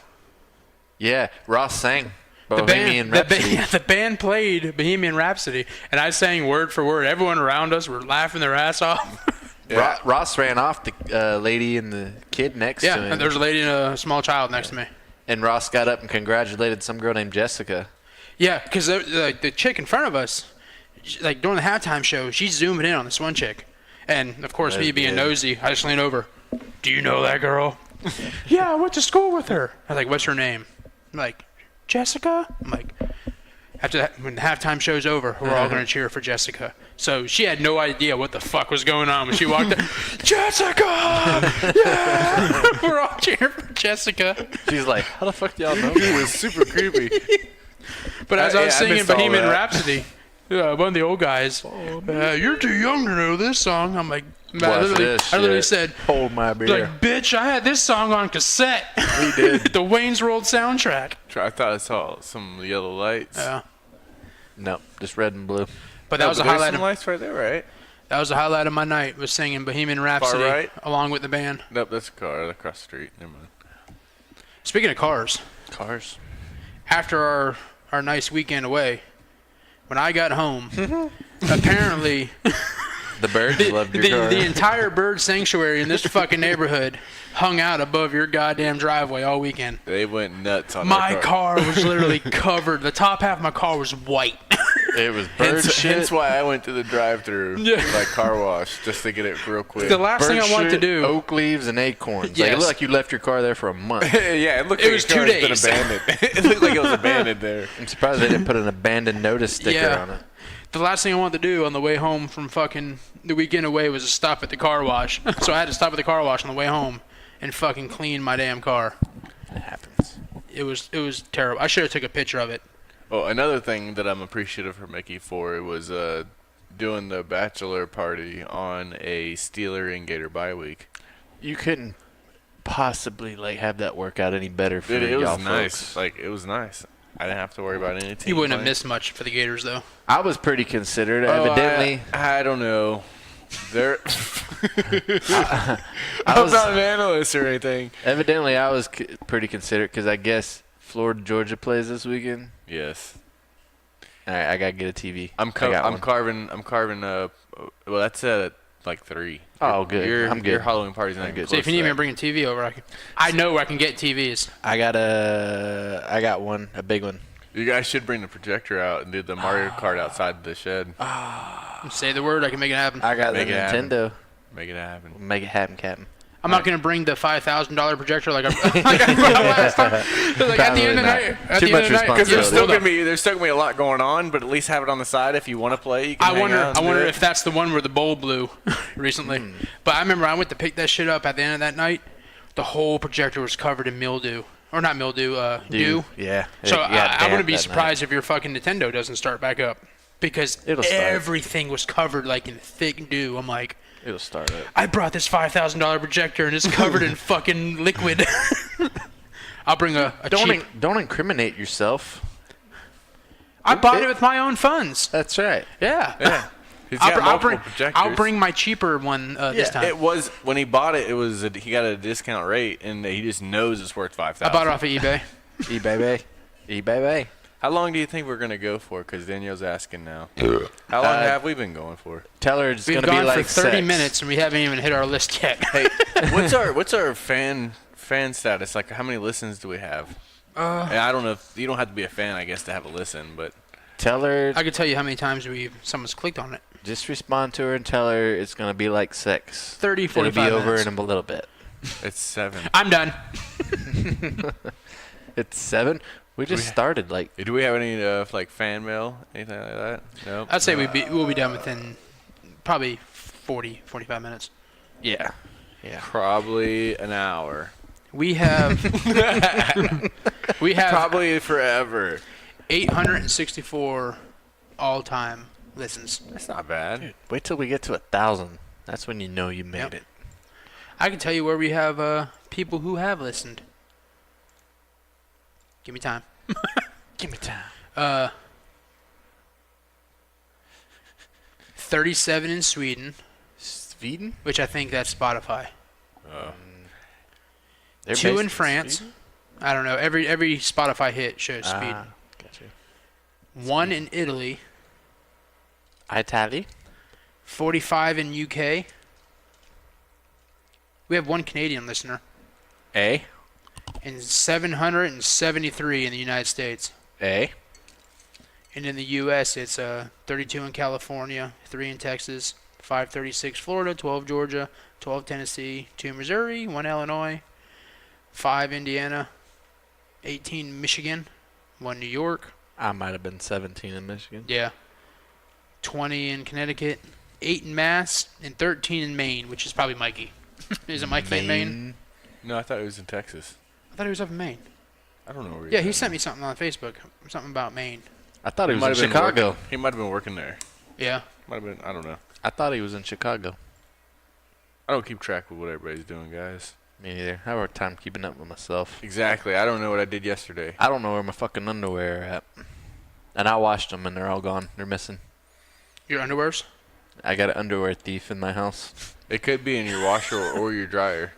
Yeah, Ross sang The Bohemian band, Rhapsody. the band played Bohemian Rhapsody, and I sang word for word. Everyone around us were laughing their ass off. yeah, Ross ran off the lady and the kid next to Yeah, him. and there's a lady and a small child next to me. And Ross got up and congratulated some girl named Jessica. Yeah, because the chick in front of us, like during the halftime show, she's zooming in on this one chick. And, of course, me That's being good. nosy, I just lean over. Do you know that girl? Yeah, I went to school with her. I was like, what's her name? I'm like, Jessica? I'm like, after that, when the halftime show's over, we're all going to cheer for Jessica. So she had no idea what the fuck was going on when she walked in. Jessica! Yeah! We're all cheering for Jessica. She's like, how the fuck do y'all know it me? was super creepy. But as I was I singing missed all Bohemian that. Rhapsody, one of the old guys, you're too young to know this song. I'm like, I literally said, Hold my beer. like, bitch, I had this song on cassette. We did. The Wayne's World soundtrack. I thought I saw some yellow lights. Yeah. No, just red and blue. But that No, was but a there's highlight. some Of, lights right there, right? that was the highlight of my night. Was singing Bohemian Rhapsody right? along with the band. Nope, that's a car across the street. Never mind. Speaking of cars, Cars. after our nice weekend away, when I got home, apparently The birds loved your car. the entire bird sanctuary in this fucking neighborhood hung out above your goddamn driveway all weekend. They went nuts on My their car was literally covered. The top half of my car was white. It was bird Hence, shit. hence why I went to the drive-through, like car wash, just to get it real quick. The last thing Bird I wanted to shit, do. Oak leaves and acorns. Like, Yes. it looked like you left your car there for a month. yeah, it looked It like was your 2 car days. Been abandoned. It looked like it was abandoned there. I'm surprised they didn't put an abandoned notice sticker Yeah. on it. The last thing I wanted to do on the way home from fucking the weekend away was to stop at the car wash. So I had to stop at the car wash on the way home and fucking clean my damn car. It happens. It was terrible. I should have took a picture of it. Oh, another thing that I'm appreciative for Mickey for was doing the bachelor party on a Steeler and Gator bye week. You couldn't possibly like have that work out any better for Dude, it y'all was nice. folks. Like, it was nice. I didn't have to worry about any team. You wouldn't have playing. missed much for the Gators though. I was pretty considerate. Oh, Evidently, I don't know. They're I I'm was- not an analyst or anything. evidently, I was pretty considerate because I guess Florida Georgia plays this weekend. Yes, All right, I gotta get a TV. I'm I got one. carving. Well, that's like 3. Oh, good. I'm good. Your Halloween party's not good. So if you need me to bring a TV over, I know where I can get TVs. I got one, a big one. You guys should bring the projector out and do the Mario Kart outside the shed. Say the word, I can make it happen. I got Make the it happen. Nintendo. Make it happen. Make it happen, Captain. I'm not going to bring the $5,000 projector like I brought last time. Like at the end of the night. Too much Because responsibility. there's still gonna be a lot going on, but at least have it on the side if you want to play. You can I wonder it. if that's the one where the bowl blew recently. But I remember I went to pick that shit up at the end of that night. The whole projector was covered in mildew. Or not mildew, dew. Yeah. So I wouldn't be surprised if your fucking Nintendo doesn't start back up. Because everything was covered like in thick dew. I'm like, It'll start up. I brought this $5,000 projector and it's covered in fucking liquid. I'll bring a cheap. Don't incriminate yourself. I bought it with my own funds. That's right. Yeah. Yeah. He's got multiple projectors. I'll bring my cheaper one this time. It was when he bought it. It was he got a discount rate, and he just knows it's worth $5,000. I bought it off of eBay. eBay. How long do you think we're gonna go for? Because Danielle's asking now. How long have we been going for? Tell her it's We've gonna be gone like for 30 sex. minutes and we haven't even hit our list yet. Hey, what's our fan status? Like, how many listens do we have? And I don't know if you don't have to be a fan, I guess, to have a listen, but Tell her. I can tell you how many times someone's clicked on it. Just respond to her and tell her it's gonna be like sex. 30, 45 It'll be over minutes. in a little bit. it's 7. I'm done. It's 7. We just started like. Do we have any like fan mail, anything like that? No. I'd say we'll be done within probably 40, 45 minutes. Yeah. Probably an hour. We have Probably forever. 864 all-time listens. That's not bad. Wait till we get to 1,000. That's when you know you made Yep. it. I can tell you where we have people who have listened. Give me time. Give me time. 37 in Sweden, Sweden? which I think that's Spotify. They're 2 based in France. Sweden? I don't know. Every Spotify hit shows speed. Gotcha. 1 in Italy. Italy? 45 in UK. We have 1 Canadian listener. A. And 773 in the United States. A. And in the U.S., it's 32 in California, 3 in Texas, 536 Florida, 12 Georgia, 12 Tennessee, 2 Missouri, 1 Illinois, 5 Indiana, 18 Michigan, 1 New York. I might have been 17 in Michigan. Yeah. 20 in Connecticut, 8 in Mass, and 13 in Maine, which is probably Mikey. Is it Mikey in Maine? No, I thought it was in Texas. I thought he was up in Maine. I don't know where. Yeah, he sent me something on Facebook, something about Maine. I thought he was might in have been Chicago. working- He might have been working there. Yeah. Might have been. I don't know. I thought he was in Chicago. I don't keep track of what everybody's doing, guys. Me neither. I have a hard time keeping up with myself. Exactly. I don't know what I did yesterday. I don't know where my fucking underwear are at. And I washed them and they're all gone. They're missing. Your underwears? I got an underwear thief in my house. It could be in your washer or your dryer.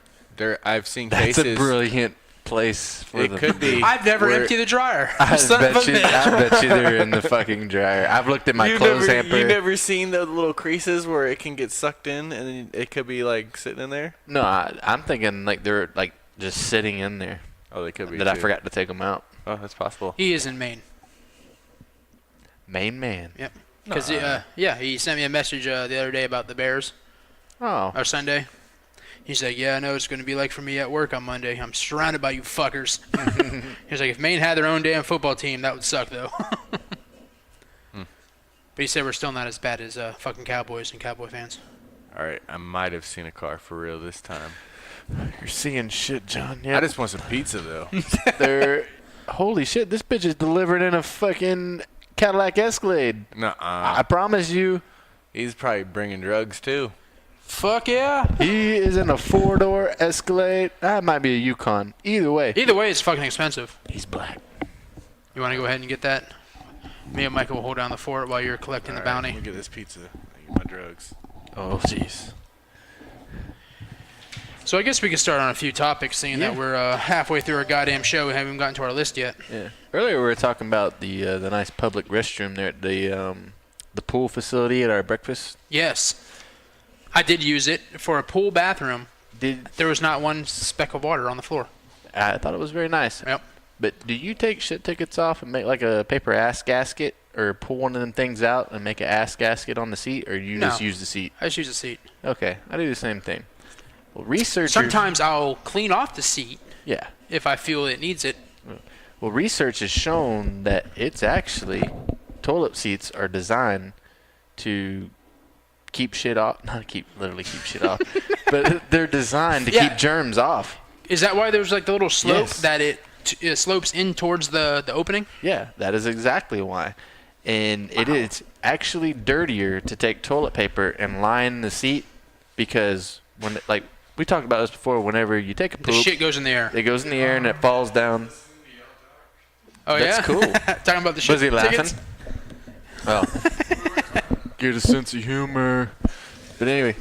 I've seen That's cases. a brilliant place for It them. could be. I've never where- emptied the dryer. I Son of a bitch. bet you they're in the fucking dryer. I've looked at my You clothes never, hamper. You never seen the little creases where it can get sucked in and then it could be like sitting in there? No, I'm thinking like they're like just sitting in there. Oh, they could be. That I too. forgot to take them out. Oh, that's possible. He is in Maine. Main man. Yep. Because he sent me a message the other day about the Bears, Oh. or Sunday. He's like, yeah, I know it's going to be like for me at work on Monday. I'm surrounded by you fuckers. He's like, if Maine had their own damn football team, that would suck, though. But he said we're still not as bad as fucking Cowboys and Cowboy fans. All right, I might have seen a car for real this time. You're seeing shit, John. Yeah. I just want some pizza though. They're holy shit. This bitch is delivered in a fucking Cadillac Escalade. Nuh-uh. I promise you, He's probably bringing drugs too. Fuck yeah. he is in a 4-door Escalade. That might be a Yukon. Either way, Either way, it's fucking expensive. he's black. You want to go ahead and get that? Me and Michael will hold down the fort while you're collecting the All right, bounty. Let me get this pizza. I get my drugs. Oh jeez. So I guess we could start on a few topics, seeing that we're halfway through our goddamn show and haven't even gotten to our list yet. Yeah. Earlier we were talking about the nice public restroom there at the pool facility at our breakfast. Yes. I did use it for a pool bathroom. Did There was not one speck of water on the floor. I thought it was very nice. Yep. But do you take shit tickets off and make like a paper ass gasket, or pull one of them things out and make an ass gasket on the seat, or you No. just use the seat? I just use a seat. Okay, I do the same thing. Well, researchers. Sometimes I'll clean off the seat Yeah. if I feel it needs it. Well, research has shown that it's actually toilet seats are designed to keep shit off. Not literally keep shit off, but they're designed to Yeah. keep germs off. Is that why there's like the little slope Yes. that it slopes in towards the opening? Yeah, that is exactly why. And it is actually dirtier to take toilet paper and line the seat, because when like we talked about this before, whenever you take a The poop, shit goes in the air. it goes in the air and it falls down. Oh That's yeah, cool. Talking about the shit. Was he laughing? tickets? Oh. Get a sense of humor. But anyway.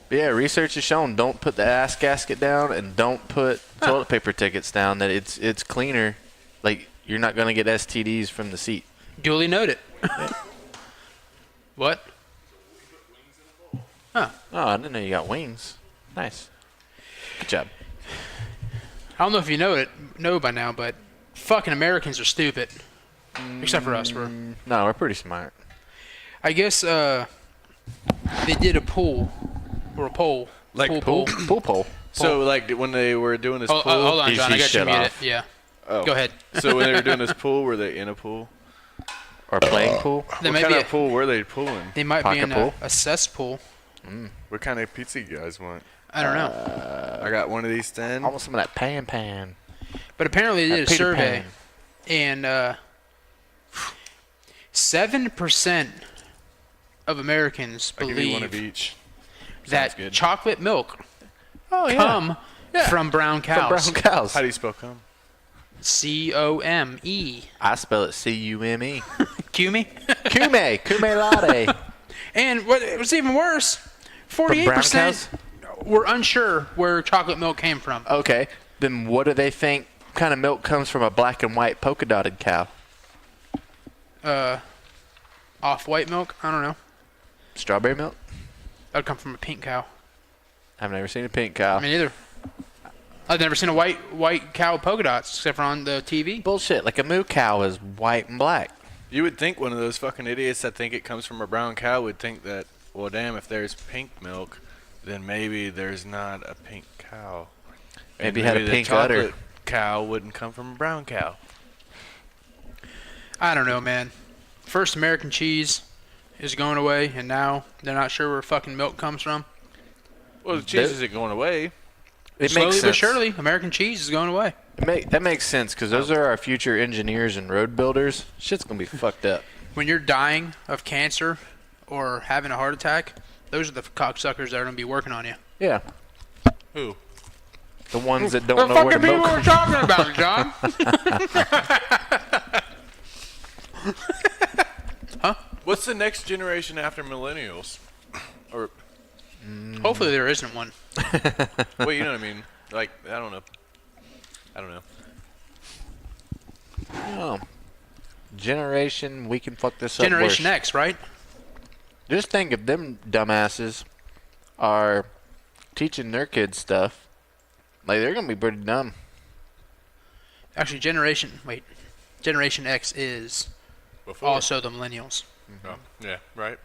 Yeah, research has shown don't put the ass gasket down and don't put toilet paper tickets down, that it's cleaner. Like, you're not going to get STDs from the seat. Duly noted. What? Huh. Oh, I didn't know you got wings. Nice. Good job. I don't know if you know by now, but fucking Americans are stupid. Except for us. No, we're pretty smart. I guess they did a poll. Or a poll. Like poll. Pool pole. So like when they were doing this Oh, pool. hold on, He- John. he I got you shut muted. off. Yeah. Oh. Go ahead. So when they were doing this pool, were they in a pool? Or playing pool. They What might kind be of pool were they pooling? They might be Pocket in pool? a cesspool. What kind of pizza you guys want? I don't know. I got one of these then. Almost some of that pan. But apparently they did a Peter survey, Pan. and 7% of Americans I'll give you one of believe each. that Sounds good. chocolate milk Oh, yeah. come from brown From cows. brown cows. How do you spell cum? C-O-M-E. I spell it C-U-M-E. Cume? Kume latte. And what's even worse, From brown 48% cows? were unsure where chocolate milk came from. Okay, then what do they think kind of milk comes from a black and white polka dotted cow? Off-white milk? I don't know. Strawberry milk? That would come from a pink cow. I've never seen a pink cow. I mean, either. I've never seen a white cow with polka dots except for on the TV. Bullshit, like a moo cow is white and black. You would think one of those fucking idiots that think it comes from a brown cow would think that, well, damn, if there's pink milk, then maybe there's not a pink cow. And Maybe it had a the pink chocolate udder. cow wouldn't come from a brown cow. I don't know, man. First American cheese is going away, and now they're not sure where fucking milk comes from. Well, the cheese isn't going away. It Slowly makes but sense. surely, American cheese is going away. That makes sense, because those are our future engineers and road builders. Shit's going to be fucked up. When you're dying of cancer or having a heart attack, those are the cocksuckers that are going to be working on you. Yeah. Who? The ones that don't know where the milk comes from. talking about, John? What's the next generation after millennials? Or, Hopefully there isn't one. well, you know what I mean? Like, I don't know. Oh. Generation, we can fuck this Generation up worse. X, right? Just think if them dumbasses are teaching their kids stuff, like they're gonna be pretty dumb. Actually, Generation X is Before. also the millennials. Oh, yeah, right.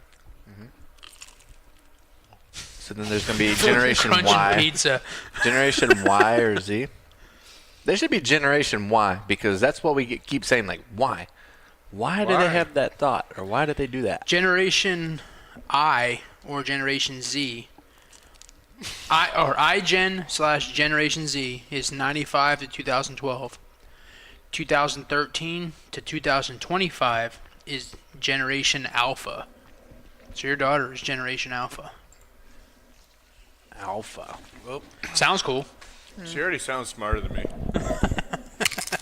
So then there's gonna be Generation Crunching Y, pizza. Generation Y or Z. There should be Generation Y, because that's what we keep saying. Like, why? Why do Why? they have that thought, or why do they do that? Generation I or Generation Z. iGen/Generation Z is 95 to 2012. 2013 to 2025 is Generation Alpha. So your daughter is Generation Alpha. Alpha. Well, Sounds cool. she already sounds smarter than me.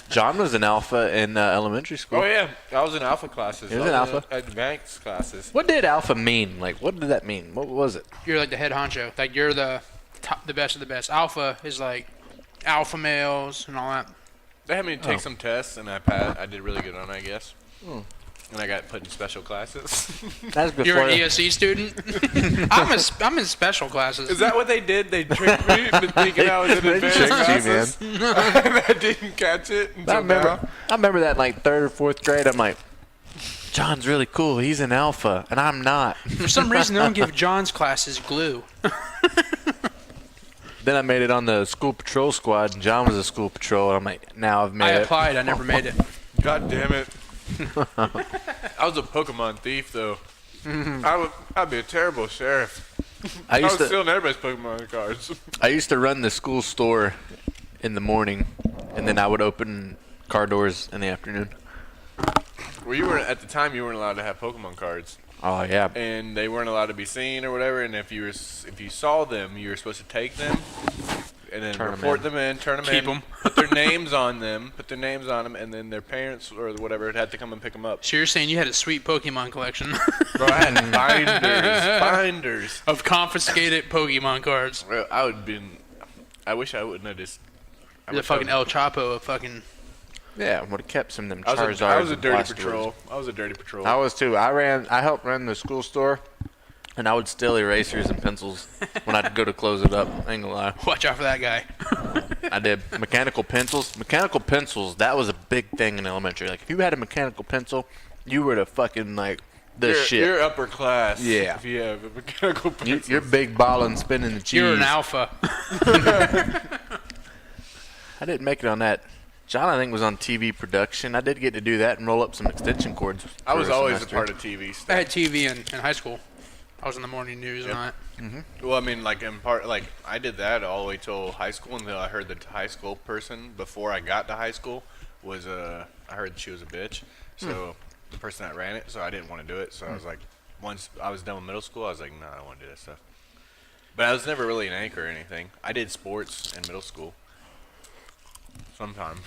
John was an alpha in elementary school. Oh, yeah. I was in alpha classes. He was I in alpha? Advanced classes. What did alpha mean? Like, what did that mean? What was it? You're like the head honcho. Like you're the top, the best of the best. Alpha is like alpha males and all that. They had me take some tests, and I did really good on it, I guess. and I got put in special classes. That's before. You're an ESE student? I'm in special classes. Is that what they did? They tricked me into thinking I was in They advanced tricked you, man. classes. And I didn't catch it until now. I remember that in like 3rd or 4th grade. I'm like, John's really cool. He's an alpha, and I'm not. For some reason, they don't give John's classes glue. Then I made it on the school patrol squad, and John was a school patrol. And I'm like, now I've made I it. applied. I never made it. God damn it. I was a Pokemon thief, though. I'd be a terrible sheriff. I I was used to stealing everybody's Pokemon cards. I used to run the school store in the morning, and then I would open car doors in the afternoon. Well, you weren't at the time. You weren't allowed to have Pokemon cards, Oh yeah. and they weren't allowed to be seen or whatever. And if you saw them, you were supposed to take them and then Turn 'em report in. them in, turn them Keep in, 'em. put their names on them, and then their parents or whatever had to come and pick them up. So you're saying you had a sweet Pokemon collection Bro, I had binders. of confiscated Pokemon cards. Bro, I wish I wouldn't have just. You're the fucking El Chapo of fucking... Yeah, would have kept some of them I Charizards. was a and dirty Blastoids. patrol. I was a dirty patrol. I was too. I helped run the school store, and I would steal erasers and pencils when I'd go to close it up. I ain't gonna lie. Watch out for that guy. I did mechanical pencils. Mechanical pencils, that was a big thing in elementary. Like, if you had a mechanical pencil, you were the fucking, like, shit. You're upper class. Yeah. If you have a mechanical pencil. You're big balling, spinning the cheese. You're an alpha. I didn't make it on that. John, I think, was on TV production. I did get to do that and roll up some extension cords. I was for always semester. a part of TV I stuff. had TV in high school. I was in the morning news and all that. Well, I mean, I did that all the way till high school, and then I heard the high school person before I got to high school was I heard she was a bitch. So the person that ran it, so I didn't want to do it. So I was like, once I was done with middle school, I was like, no, I don't want to do that stuff. But I was never really an anchor or anything. I did sports in middle school. Sometimes.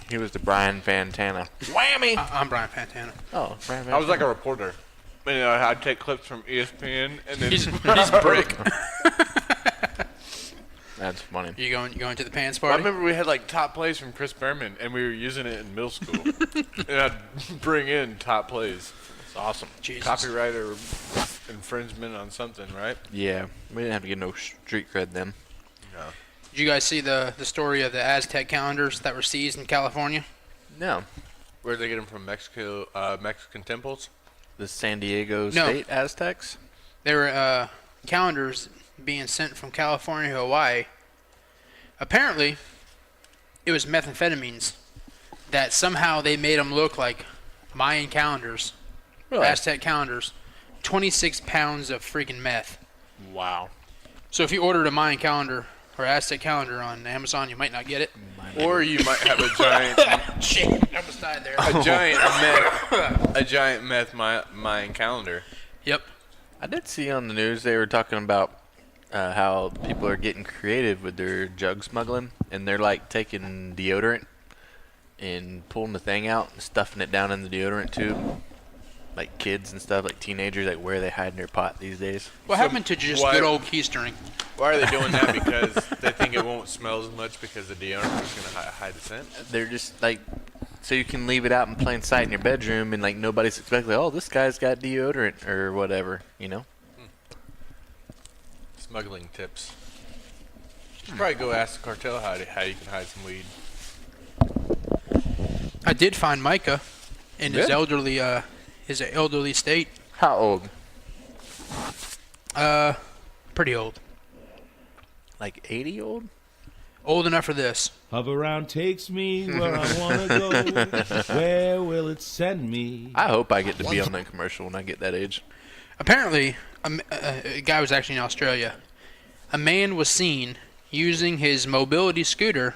He was the Brian Fantana. Whammy! I'm Brian Fantana. Oh, Brian Fantana. I was like a reporter. You know, I'd take clips from ESPN and then He's brick. That's funny. You going to the pants I party? remember we had like top plays from Chris Berman, and we were using it in middle school. And I'd bring in top plays. It's awesome. Jesus. Copyright or infringement on something, right? Yeah, we didn't have to get no street cred then. No. Did you guys see the story of the Aztec calendars that were seized in California? No. Where'd they get them from? Mexico, Mexican temples? The San Diego No. State Aztecs? They were calendars being sent from California to Hawaii. Apparently, it was methamphetamines that somehow they made them look like Mayan calendars, Really? Aztec calendars. 26 pounds of freaking meth. Wow. So if you ordered a Mayan calendar or Aztec calendar on Amazon, you might not get it. Or you might have a giant, Shit, I almost died there. a giant meth Mayan calendar. Yep. I did see on the news they were talking about how people are getting creative with their jug smuggling, and they're like taking deodorant and pulling the thing out and stuffing it down in the deodorant tube. Like kids and stuff, like teenagers, like where they hide in their pot these days. What So happened to just why- good old keystering? Why are they doing that? Because they think it won't smell as much because the deodorant is going to hide the scent? They're just like, so you can leave it out in plain sight in your bedroom, and like nobody's expecting, oh, this guy's got deodorant or whatever, you know? Smuggling tips. You should probably go ask the cartel how you can hide some weed. I did find Micah in his Good. elderly state. How old? Pretty old. Like 80 old? Old enough for this. Hover around takes me where I want to go. Where will it send me? I hope I get to be on that commercial when I get that age. Apparently, a guy was actually in Australia. A man was seen using his mobility scooter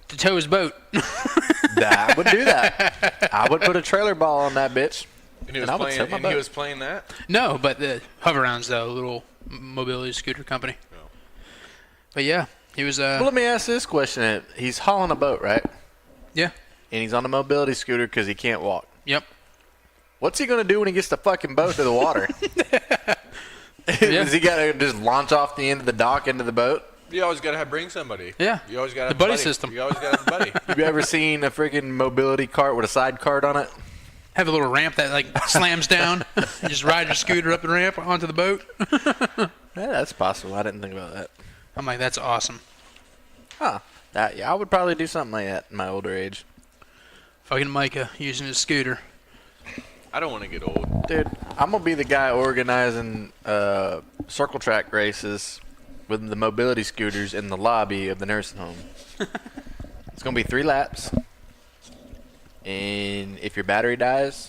to tow his boat. I would do that. I would put a trailer ball on that bitch. And he was And I would playing. sell my And he boat. was playing that. No, but the Hoveround's the little mobility scooter company. Oh. But yeah, he was. Well, let me ask this question. He's hauling a boat, right? Yeah. And he's on a mobility scooter because he can't walk. Yep. What's he going to do when he gets the fucking boat to the water? Yeah. Is he got to just launch off the end of the dock into the boat? You always got to bring somebody. Yeah. You always got to The buddy system. You always got to have a buddy. Have you ever seen a freaking mobility cart with a side cart on it? Have a little ramp that like slams down. You just ride your scooter up the ramp onto the boat. Yeah, that's possible. I didn't think about that. I'm like, that's awesome. Huh. Yeah, I would probably do something like that in my older age. Fucking Micah using his scooter. I don't want to get old. Dude, I'm going to be the guy organizing circle track races with the mobility scooters in the lobby of the nursing home. It's going to be 3 laps. And if your battery dies,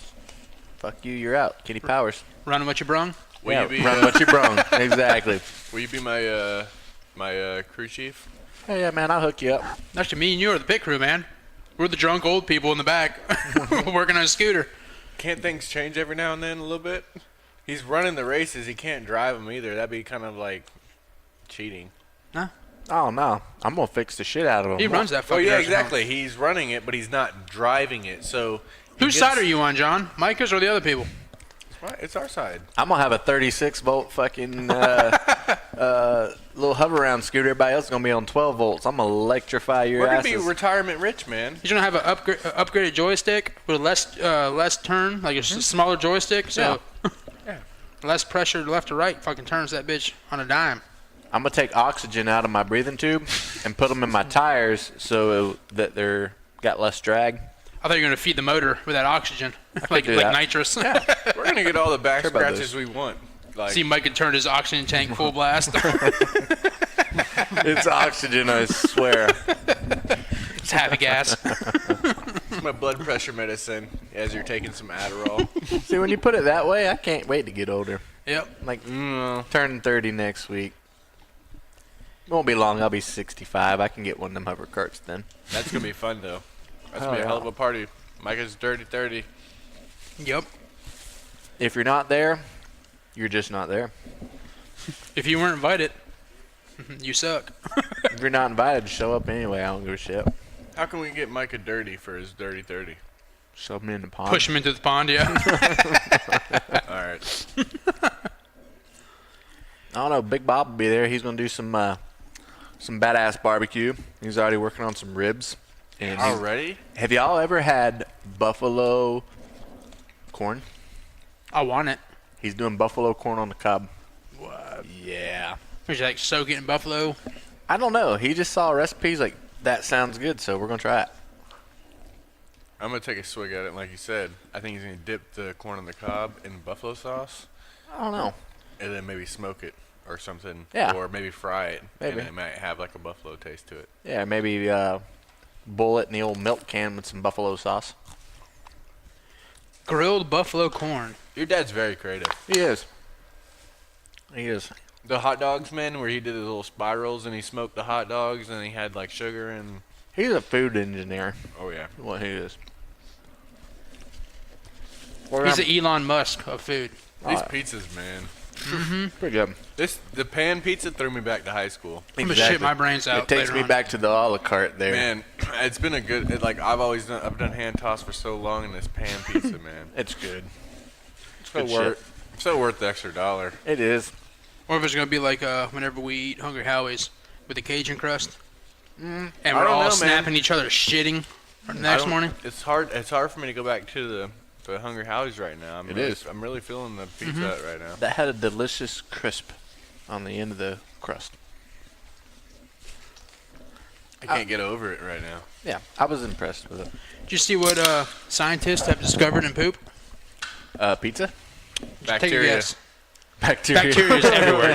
fuck you, you're out. Kenny Powers. Running what you brung? Will you be, run what you brung. Exactly. Will you be my my crew chief? Hey, yeah, man, I'll hook you up. Actually, me and you are the pit crew, man. We're the drunk old people in the back working on a scooter. Can't things change every now and then a little bit? He's running the races. He can't drive them either. That'd be kind of like cheating. Huh? Oh, no. I'm going to fix the shit out of him. He runs that Oh fucking yeah, nursing home. exactly. He's running it, but he's not driving it. So Whose side are you on, John? Micah's or the other people? It's our side. I'm going to have a 36-volt fucking little hover-around scooter. Everybody else is going to be on 12 volts. I'm going to electrify your We're gonna asses. be retirement rich, man. He's gonna have an upgraded joystick with less turn, like a smaller joystick, so less pressure left to right. Fucking turns that bitch on a dime. I'm going to take oxygen out of my breathing tube and put them in my tires so that they're got less drag. I thought you were gonna feed the motor with that oxygen, like do that. nitrous. We're gonna get all the back Turbo scratches boost. we want. Like, See, Mike had turned his oxygen tank full blast. It's oxygen, I swear. It's happy gas. my blood pressure medicine as you're taking some Adderall. See, when you put it that way, I can't wait to get older. Yep. Like, turning 30 next week. Won't be long. I'll be 65. I can get one of them hover carts then. That's gonna be fun though. That's Oh, gonna be a hell yeah. of a party. Micah's dirty 30. Yep. If you're not there, you're just not there. If you weren't invited, you suck. If you're not invited, show up anyway. I don't give a shit. How can we get Micah dirty for his dirty 30? Shove me in the pond. Push him into the pond, yeah. All right. I don't know. Big Bob will be there. He's gonna do some badass barbecue. He's already working on some ribs. And Already? have y'all ever had buffalo corn? I want it. He's doing buffalo corn on the cob. What? Yeah. Would you like soak it in buffalo? I don't know. He just saw a recipe. He's like, that sounds good, so we're gonna try it. I'm gonna take a swig at it, like you said. I think he's gonna dip the corn on the cob in buffalo sauce, I don't know. and then maybe smoke it or something. Yeah. Or maybe fry it, Maybe. and it might have like a buffalo taste to it. Yeah, maybe boil it in the old milk can with some buffalo sauce. Grilled buffalo corn. Your dad's very creative. He is. He is. The hot dogs, man, where he did the little spirals and he smoked the hot dogs and he had like sugar and He's a food engineer. oh yeah. What he is. He's the Elon Musk of food. These pizzas, man. pretty good. The pan pizza threw me back to high school. I'm gonna shit my brains out. It takes later me on. back to the a la carte there. Man, it's been a good like I've done hand toss for so long, and this pan pizza, man, It's good. it's good so worth the extra $1. It is. Or if it's gonna be like whenever we eat Hungry Howie's with the Cajun crust, and we're don't all know, man. snapping each other shitting the next morning. It's hard for me to go back to the Hungry Howie's right now. It is. I'm really feeling the pizza right now. That had a delicious crisp on the end of the crust. I can't get over it right now. Yeah, I was impressed with it. Did you see what scientists have discovered in poop? Pizza? Take a Bacteria. guess. Bacteria. Bacteria is everywhere,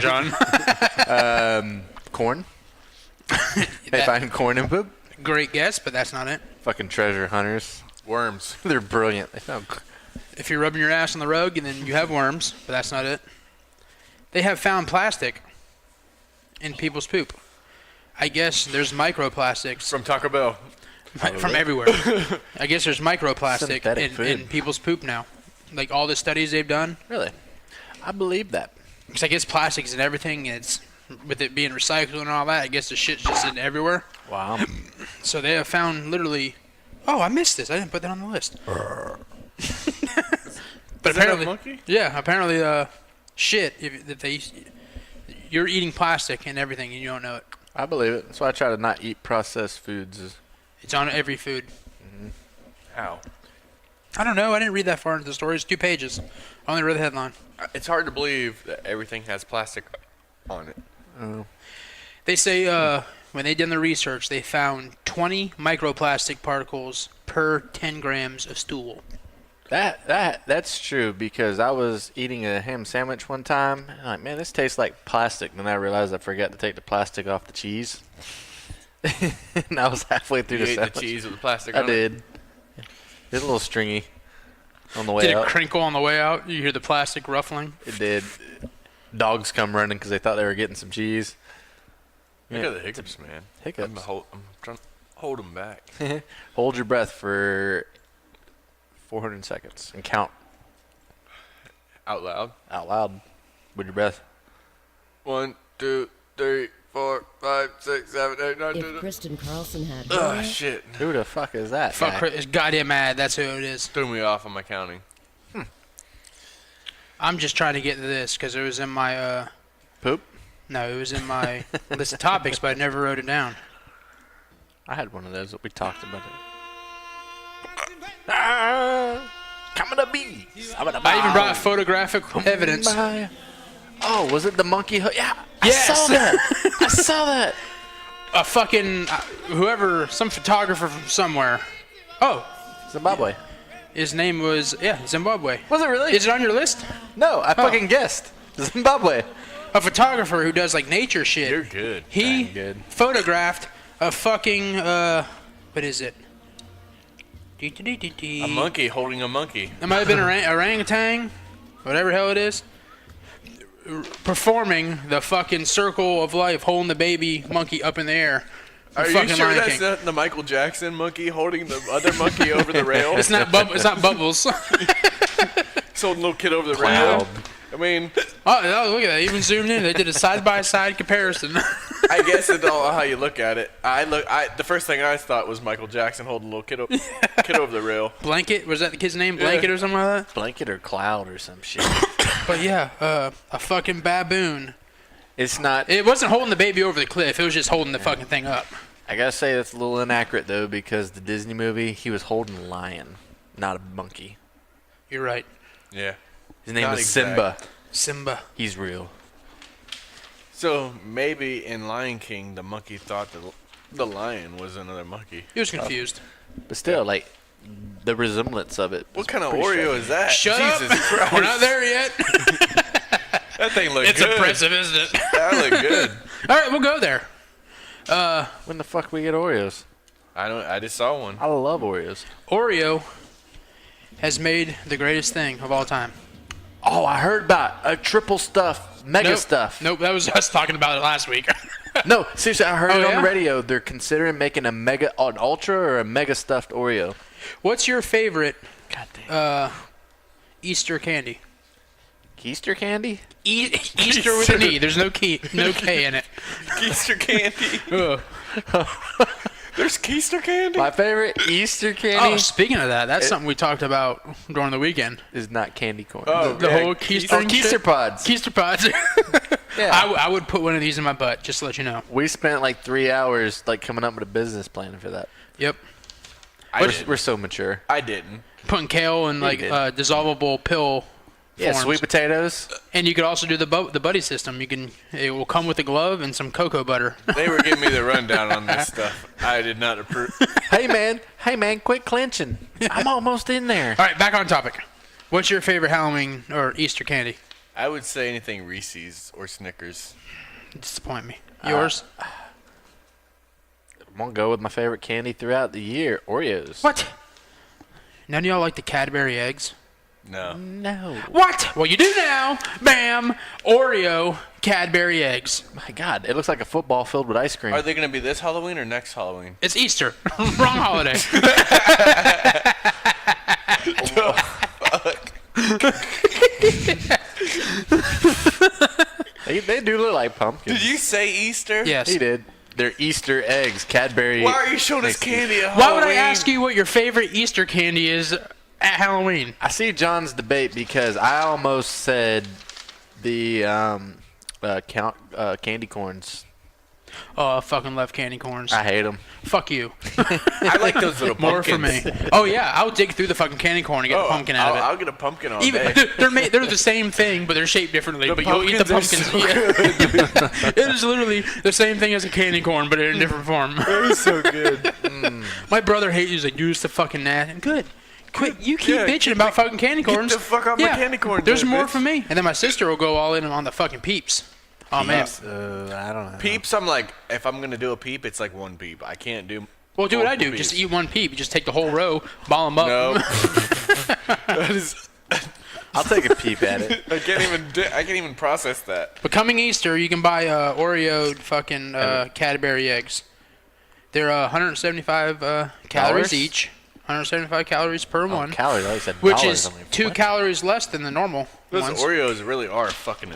John. Corn? They find corn in poop? Great guess, but that's not it. Fucking treasure hunters. Worms. They're brilliant. They found If you're rubbing your ass on the rug, and then you have worms, but that's not it. They have found plastic in people's poop. I guess there's microplastics From Taco Bell. from everywhere. I guess there's microplastic Synthetic in food. people's poop now. Like all the studies they've done. Really? I believe that. Because I guess plastics and everything, and it's with it being recycled and all that, I guess the shit's just in everywhere. Wow. So they have found literally. Oh, I missed this. I didn't put that on the list. But Is that a apparently, monkey? yeah, apparently, shit. If you're eating plastic and everything, and you don't know it. I believe it. That's why I try to not eat processed foods. It's on every food. How? I don't know. I didn't read that far into the story. It's 2 pages. I only read the headline. It's hard to believe that everything has plastic on it. Oh. They say when they did the research, they found 20 microplastic particles per 10 grams of stool. That's true, because I was eating a ham sandwich one time, and I'm like, man, this tastes like plastic. Then I realized I forgot to take the plastic off the cheese. And I was halfway through You the ate sandwich. the cheese with the plastic I on it? did. It's a little stringy on the way Did out. it crinkle on the way out? You hear the plastic ruffling? It did. Dogs come running because they thought they were getting some cheese. Look at the hiccups, man. Hiccups. I'm trying to hold them back. Hold your breath for 400 seconds and count Out loud. out loud with your breath. 1, 2, 3, 4, 5, 6, 7, 8, 9, 10. If Kristen Carlson had Oh, hair, shit. Who the fuck is that Fuck, guy? it's goddamn mad. That's who it is. Threw me off on my counting. I'm just trying to get to this because it was in my, Poop? no, it was in my list of topics, but I never wrote it down. I had one of those that we talked about it. Ah, coming to me. I even brought photographic evidence. Oh, was it the monkey hook? Yeah, Yes. I saw that. I saw that. A fucking, whoever, some photographer from somewhere. Oh, Zimbabwe. his name was, Zimbabwe. Was it really? Is it on your list? No, I fucking guessed. Zimbabwe. A photographer who does like nature shit. You're good. He I'm good. photographed a fucking what is it? A monkey holding a monkey. It might have been orangutan, whatever the hell it is, performing the fucking circle of life, holding the baby monkey up in the air. Are you Fucking sure Lion that's King. not the Michael Jackson monkey holding the other monkey over the rail? It's not it's not Bubbles. It's holding a little kid over the Cloud. rail. I mean, Oh, look at that! Even zoomed in, they did a side-by-side comparison. I guess it's all how you look at it. The first thing I thought was Michael Jackson holding a little kid, kid over the rail. Blanket, was that the kid's name? Blanket or something like that? Blanket or cloud or some shit. But yeah, a fucking baboon. It's not. It wasn't holding the baby over the cliff. It was just holding the fucking thing up. I gotta say that's a little inaccurate though, because the Disney movie, he was holding a lion, not a monkey. You're right. Yeah. His name Not was exact. Simba. Simba. He's real. So maybe in Lion King, the monkey thought the lion was another monkey. He was confused. But still, like, the resemblance of it. What kind of Oreo is that? Shut Jesus up. Christ. We're not there yet. That thing looks It's good. impressive, isn't it? That looked good. All right, we'll go there. When the fuck we get Oreos? I just saw one. I love Oreos. Oreo has made the greatest thing of all time. Oh, I heard about a triple stuff, mega Nope. stuff. Nope, that was us talking about it last week. No, seriously, I heard Oh, it on yeah? the radio. They're considering making an ultra or a mega stuffed Oreo. What's your favorite God damn. Easter candy? Easter candy? Easter with an E. There's no K in it. Keister candy. Ugh. There's Keister candy? My favorite Easter Oh, candy speaking of that, that's something we talked about during the weekend. is not candy corn. Oh, The yeah, whole Keister, Keister pods. Keister pods. Yeah. I would put one of these in my butt, just to let you know. We spent like 3 hours like coming up with a business plan for that. Yep. We're so mature. I didn't. Putting kale in like did. dissolvable pill Yeah, forms. sweet potatoes. And you could also do the buddy system. It will come with a glove and some cocoa butter. They were giving me the rundown on this stuff. I did not approve. Hey man, quit clenching. I'm almost in there. All right, back on topic. What's your favorite Halloween or Easter candy? I would say anything Reese's or Snickers. Disappoint me. Yours? I'm gonna go with my favorite candy throughout the year, Oreos. What? None of y'all like the Cadbury eggs? No. No. What? Well, you do now. Bam. Oreo Cadbury eggs. My God, it looks like a football filled with ice cream. Are they going to be this Halloween or next Halloween? It's Easter. Wrong holiday. They do look like pumpkins. Did you say Easter? Yes. He did. They're Easter eggs, Cadbury. Why are you showing us candy at Why Halloween? would I ask you what your favorite Easter candy is at Halloween? I see John's debate because I almost said the candy corns. Oh, I fucking love candy corns. I hate them. Fuck you. I like those little More for pumpkins. me. Oh yeah, I'll dig through the fucking candy corn and get the pumpkin out of it. I'll get a pumpkin all Even day. they're the same thing, but they're shaped differently. But you'll eat the pumpkins pumpkins. are so Yeah. It is literally the same thing as a candy corn, but in a different form. They're so good. My brother hates you. Like, use the fucking nasty. Good. Quit. You keep Yeah, bitching about fucking candy corns. the fuck off my candy corn, There's then, more bitch. for me. And then my sister will go all in on the fucking peeps. Oh man. I don't know. Peeps, I'm like, if I'm gonna do a peep, it's like one peep. I can't do. Well, do what I do. multiple Just peeps. eat one peep. You just take the whole row, ball them up. No. That is. I'll take a peep at it. I can't even process that. But coming Easter, you can buy Oreo fucking Cadbury eggs. They're 175 calories Dollars? each. 175 calories per one, Calories. I said which dollars is only. 2 What? calories less than the normal Those ones. Oreos really are fucking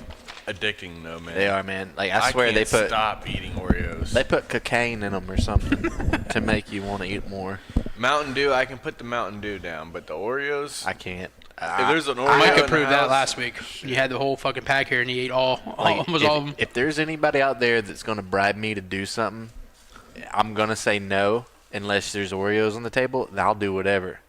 addicting, though, man. They are, man. Like I swear can't they put stop eating Oreos. they put cocaine in them or something to make you want to eat more. Mountain Dew, I can put the Mountain Dew down, but the Oreos. I can't. If there's an Oreo Mike in the approved that house- last week. You had the whole fucking pack here, and he ate almost if, all of them. if there's anybody out there that's gonna bribe me to do something, I'm gonna say no unless there's Oreos on the table. And I'll do whatever.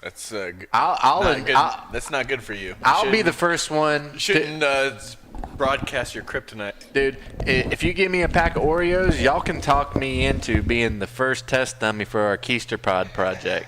That's I'll that's not good for you. You I'll be shouldn't- the first one. You shouldn't broadcast your kryptonite. Dude, if you give me a pack of Oreos, y'all can talk me into being the first test dummy for our Keister Pod project.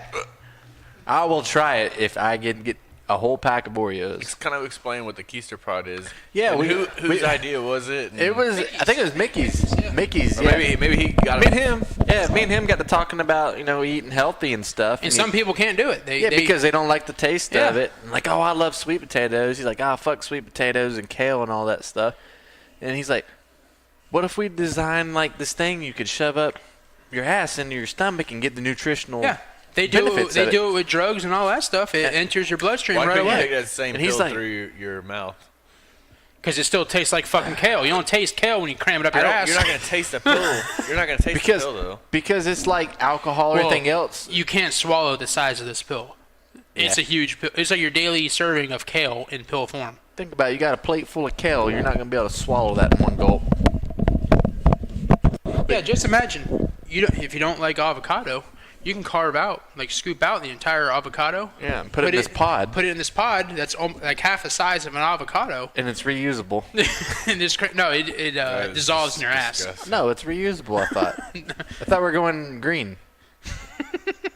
I will try it if I get a whole pack of Oreos. Just kind of explain what the Keister Pod is. Yeah, And we- whose we- idea was it? And- It was, I think it was Mickey's. Mickey's, or yeah. maybe he got Me it. and him, yeah, me and him got to talking about, eating healthy and stuff. And some people can't do it. Yeah, because they don't like the taste Yeah. of it. And like, oh, I love sweet potatoes. He's like, oh, fuck sweet potatoes and kale and all that stuff. And he's like, what if we design like this thing you could shove up your ass into your stomach and get the nutritional They do benefits it. They of do it with drugs and all that stuff. It enters your bloodstream Why right couldn't you away take that same And he's pill like- through your mouth? because it still tastes like fucking kale. You don't taste kale when you cram it up your ass. You're not gonna taste the pill. You're not gonna taste because the pill though. because it's like alcohol or Well, anything else. You can't swallow the size of this pill. It's Yeah. a huge pill. It's like your daily serving of kale in pill form. Think about it. You got a plate full of kale. You're not gonna be able to swallow that in one gulp. Yeah, just imagine if you don't like avocado, you can carve out, like scoop out the entire avocado. Yeah, and put it in this pod. Put it in this pod that's like half the size of an avocado. And it's reusable. And this it dissolves in your ass. Disgusting. No, it's reusable. I thought. I thought we were going green.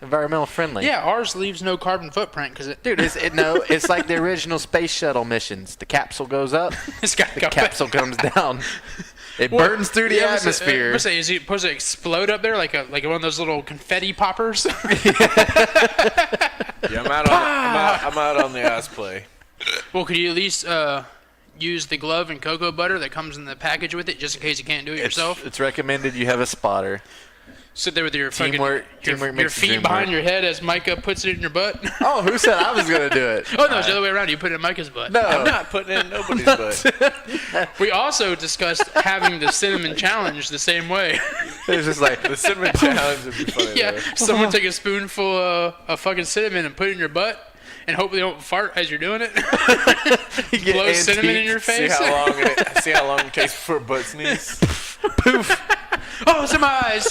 Environmental friendly. Yeah, ours leaves no carbon footprint because it. Dude, it's like the original space shuttle missions. The capsule goes up, It's got the capsule comes down. It burns through the atmosphere. Is it supposed to explode up there like one of those little confetti poppers? Yeah, I'm out on the ass play. Well, could you at least use the glove and cocoa butter that comes in the package with it, just in case you can't do it yourself? It's recommended you have a spotter. Sit there with your Teamwork- fucking teamwork your makes the feet dream behind work. your head as Micah puts it in your butt. Oh, who said I was gonna do it? Oh no, it's the other way around. You put it in Micah's butt. No, I'm not putting it in nobody's butt. We also discussed having the cinnamon challenge the same way. it's just like The cinnamon challenge would be funny. Yeah, though. someone take a spoonful of fucking cinnamon and put it in your butt, and hope they don't fart as you're doing it. you get Blow cinnamon in your See face. how long it takes before a butt sneeze. Oh, it's in my eyes.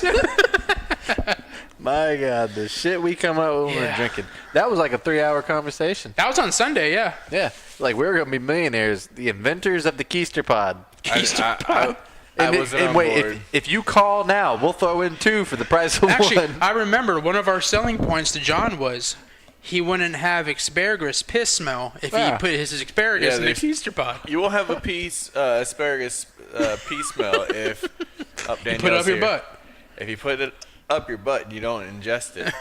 My God, the shit we come up with when we're Yeah. drinking. That was like a 3-hour conversation. That was on Sunday, yeah. Yeah, like we were gonna be millionaires, the inventors of the Keister Pod. I And, wasn't and on wait, board. if you call now, we'll throw in 2 for the price of Actually, one. I remember one of our selling points to John was he wouldn't have asparagus piss smell if Yeah. he put his asparagus Yeah, in the there's- Keister pod. You will have a piece asparagus pea smell if Put it up your butt. If you put it up your butt and you don't ingest it.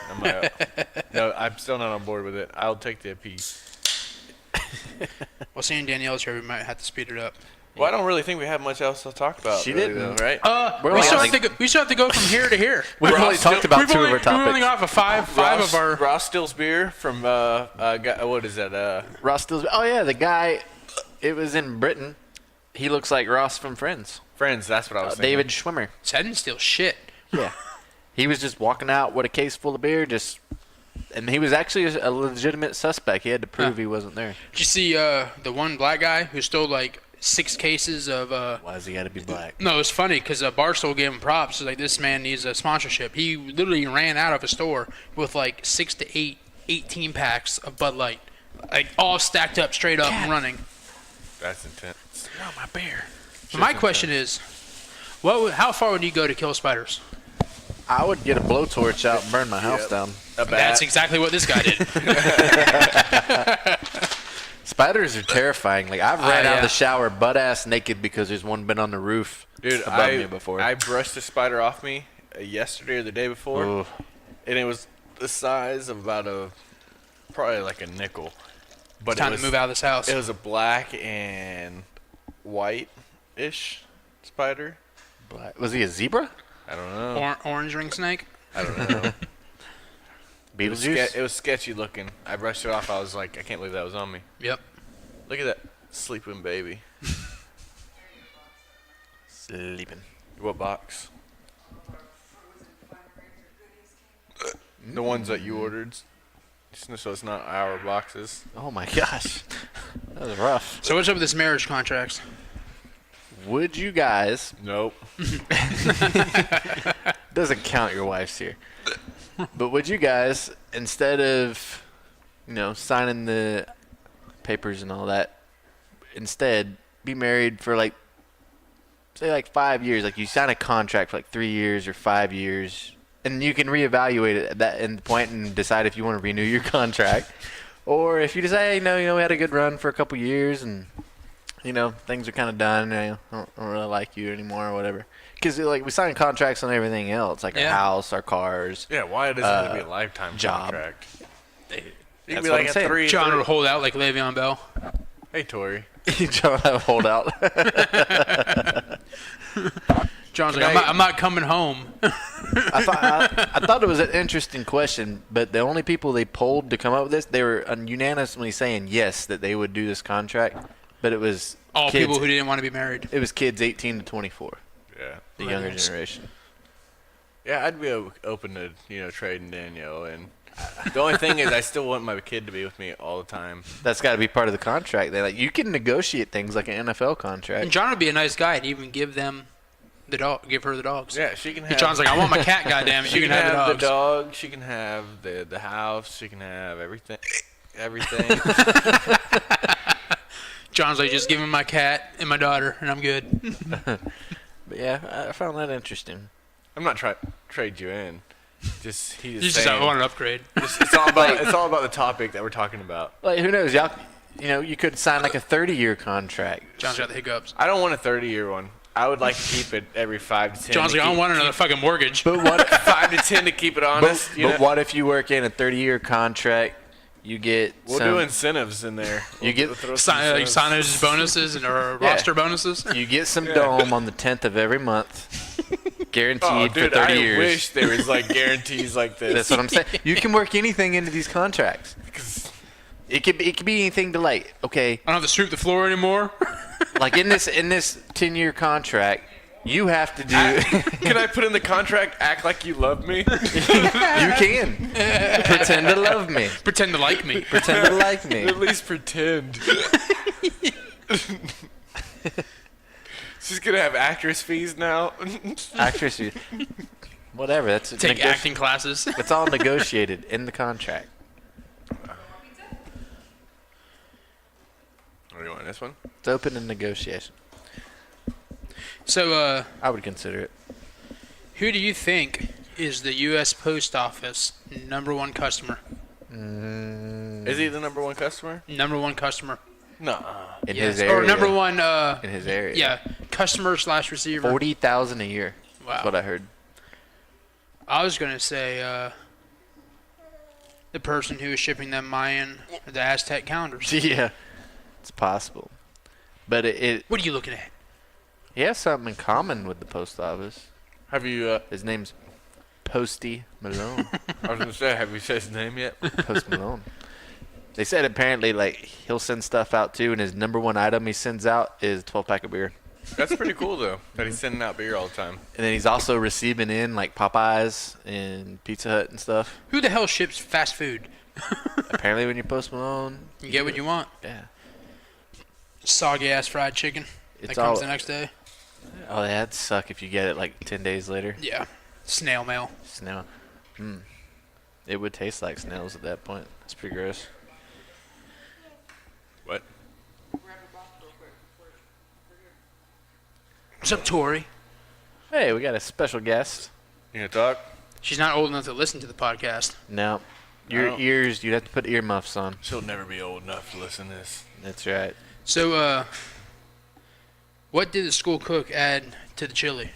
No, I'm still not on board with it. I'll take the piece. Well, seeing Danielle's here, we might have to speed it up. Well, I don't really think we have much else to talk about. She really, didn't. though, right? We're We only still, on we still have to go from here to here. We've Ross only talked about We've 2 only, of our we've only topics. got five of our. Ross Stills beer from what is that? Ross Stills. Oh yeah, the guy. It was in Britain. He looks like Ross from Friends. Friends. That's what I was thinking. David Schwimmer. I didn't steal shit. Yeah. He was just walking out with a case full of beer, and he was actually a legitimate suspect. He had to prove he wasn't there. Did you see the one black guy who stole like 6 cases of. Why's he got to be black? No, it's funny because Barstool gave him props. Like, this man needs a sponsorship. He literally ran out of a store with like 6 to 8 18 packs of Bud Light, like all stacked up, straight up and running. That's intense. Oh, my bear. But my question is, how far would you go to kill spiders? I would get a blowtorch out and burn my house down. That's exactly what this guy did. Spiders are terrifying. Like, I've ran out yeah. of the shower butt-ass naked because there's one been on the roof above me before. I brushed a spider off me yesterday or the day before, Ooh. and it was the size of probably like a nickel. But Time to move out of this house. It was a black and white-ish spider. Black. Was he a zebra? I don't know. Orange ring snake? I don't know. Beetlejuice? It was sketchy looking. I brushed it off. I was like, I can't believe that was on me. Yep. Look at that sleeping baby. Sleeping. What box? The ones that you ordered. So it's not our boxes. Oh, my gosh. That was rough. So what's up with this marriage contracts? Would you guys... Nope. Doesn't count, your wife's here. But would you guys, instead of, signing the papers and all that, instead be married for say 5 years? Like, you sign a contract for 3 years or 5 years, and you can reevaluate it at that end point and decide if you want to renew your contract, or if you decide, we had a good run for a couple years and things are kind of done. I don't really like you anymore or whatever. Because we sign contracts on everything else, like our house, our cars. Yeah, why doesn't it have to be a lifetime job. contract? You That's can be what like I'm a saying. 3. John would hold out like Le'Veon Bell. Hey, Tori. John, I hold out. John's like, I'm not coming home. I thought it was an interesting question, but the only people they polled to come up with this, they were unanimously saying yes, that they would do this contract, but it was All kids, people who didn't want to be married. It was kids 18 to 24, Yeah. the younger generation. Yeah, I'd be open to trading Danielle, and the only thing is I still want my kid to be with me all the time. That's got to be part of the contract. You can negotiate things like an NFL And contract. John would be a nice guy. He'd even give her the dogs. Yeah, she can have. John's like, I want my cat, goddammit. She You can have the dogs. dog. She can have the house. She can have everything. Everything. John's like, just give me my cat and my daughter, and I'm good. But yeah, I found that interesting. I'm not trying to trade you in. You just want an upgrade. It's all about the topic that we're talking about. Who knows? Y'all, you could sign a 30-year contract. John's got the hiccups. I don't want a 30-year one. I would like to keep it every 5 to 10. John's like, I don't want another fucking mortgage. But what? 5 to 10 to keep it honest. But what if you work in a 30-year contract? You get We'll do incentives in there. You get signage bonuses and or roster bonuses. You get some dome on the 10th of every month, guaranteed dude, for 30 I years. wish there was guarantees like this. That's what I'm saying. You can work anything into these contracts. It could be anything to okay. I don't have to sweep the floor anymore. In this 10-year contract, you have to do. Can I put in the contract? Act like you love me. You can pretend to love me. Pretend to like me. Pretend to like me. At least pretend. She's gonna have actress fees now. Actress, whatever. That's Take acting classes. It's all negotiated in the contract. What do you want? This one? It's open in negotiation. So, I would consider it. who do you think is the U.S. Post Office #1 customer? Is he the #1 customer? #1 customer. No. In Yes. his area. Or #1. In his area. Yeah, customer/receiver. 40,000 a year. Wow. That's what I heard. I was gonna say the person who is shipping them Mayan, or the Aztec calendars. Yeah, it's possible. But What are you looking at? he has something in common with the post office. Have you? His name's Posty Malone. I was gonna say, have you said his name yet? Post Malone. They said apparently he'll send stuff out too, and his #1 item he sends out is 12-pack of beer. That's pretty cool though. That he's sending out beer all the time. And then he's also receiving in Popeyes and Pizza Hut and stuff. Who the hell ships fast food? Apparently when you Post Malone, You get what you want. yeah. Soggy ass fried chicken It's that comes all- the next day. Oh, that'd suck if you get it like 10 days later. Yeah. Snail mail. Snail. It would taste like snails at that point. That's pretty gross. What? What's up, Tori? Hey, we got a special guest. You gonna talk? She's not old enough to listen to the podcast. No. Your Oh. ears, you'd have to put earmuffs on. She'll never be old enough to listen to this. That's right. So, what did the school cook add to the chili?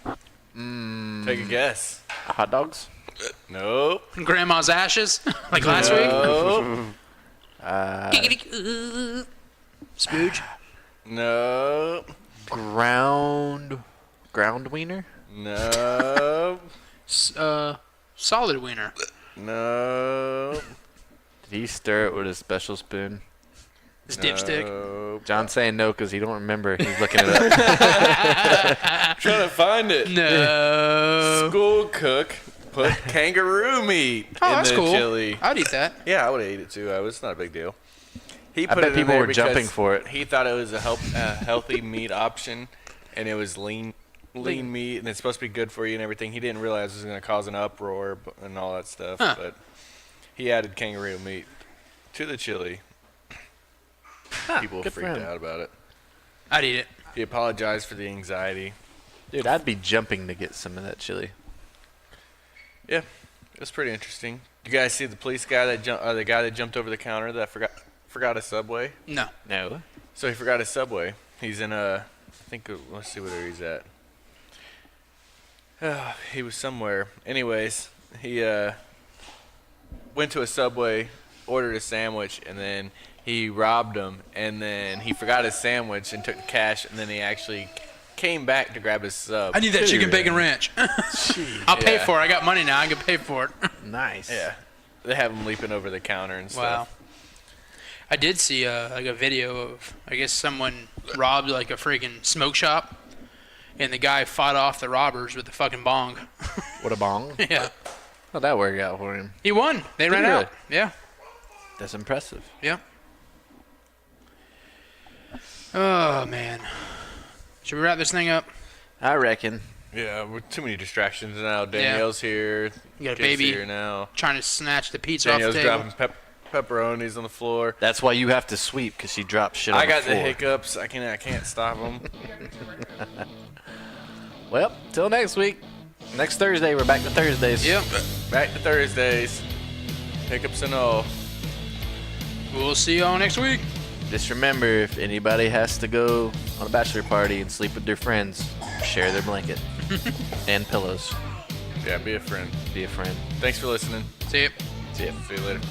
Take a guess. Hot dogs? Nope. Grandma's ashes, like last week. Nope. Spooge. Nope. Ground wiener? Nope. Solid wiener. Nope. Did he stir it with a special spoon? This dipstick. Nope. John's saying no because he don't remember. He's looking it up. Trying to find it. No. School cook put kangaroo meat Oh, in that's the cool. chili. I'd eat that. Yeah, I would have ate it too. It's not a big deal. He I put bet it in people there were because jumping for it. He thought it was a healthy meat option, and it was lean meat, and it's supposed to be good for you and everything. He didn't realize it was going to cause an uproar and all that stuff. Huh. But he added kangaroo meat to the chili. People good for freaked him. out about it. I'd eat it. He apologized for the anxiety. Dude, I'd be jumping to get some of that chili. Yeah, it was pretty interesting. You guys see the police guy the guy that jumped over the counter that forgot a Subway? No. No. So he forgot his Subway. He's in let's see where he's at. He was somewhere. Anyways, he went to a Subway, ordered a sandwich, and then he robbed him. And then he forgot his sandwich and took the cash, and then he actually came back to grab his sub. I need that chicken bacon ranch. I'll pay Yeah. for it. I got money now. I can pay for it. Nice. Yeah, they have him leaping over the counter and Wow. stuff. I did see like a video of, I guess someone robbed like a freaking smoke shop, and the guy fought off the robbers with the fucking bong. What a bong. Yeah. How'd that work out for him? He won. They ran he out. really? Yeah. That's impressive. Yeah. Oh, man. Should we wrap this thing up? I reckon. Yeah, we're too many distractions now. Danielle's here. You got a Kid's baby. here now. Trying to snatch the pizza Danielle's off the table. dropping pepperonis on the floor. That's why you have to sweep, because she drops shit on I got the the floor. hiccups. I can't stop them. Well, till next week. Next Thursday, we're back to Thursdays. Yep. Back to Thursdays. Hiccups and all. We'll see y'all next week. Just remember, if anybody has to go on a bachelor party and sleep with their friends, share their blanket and pillows. Yeah, be a friend. Be a friend. Thanks for listening. See ya. See ya. See you later.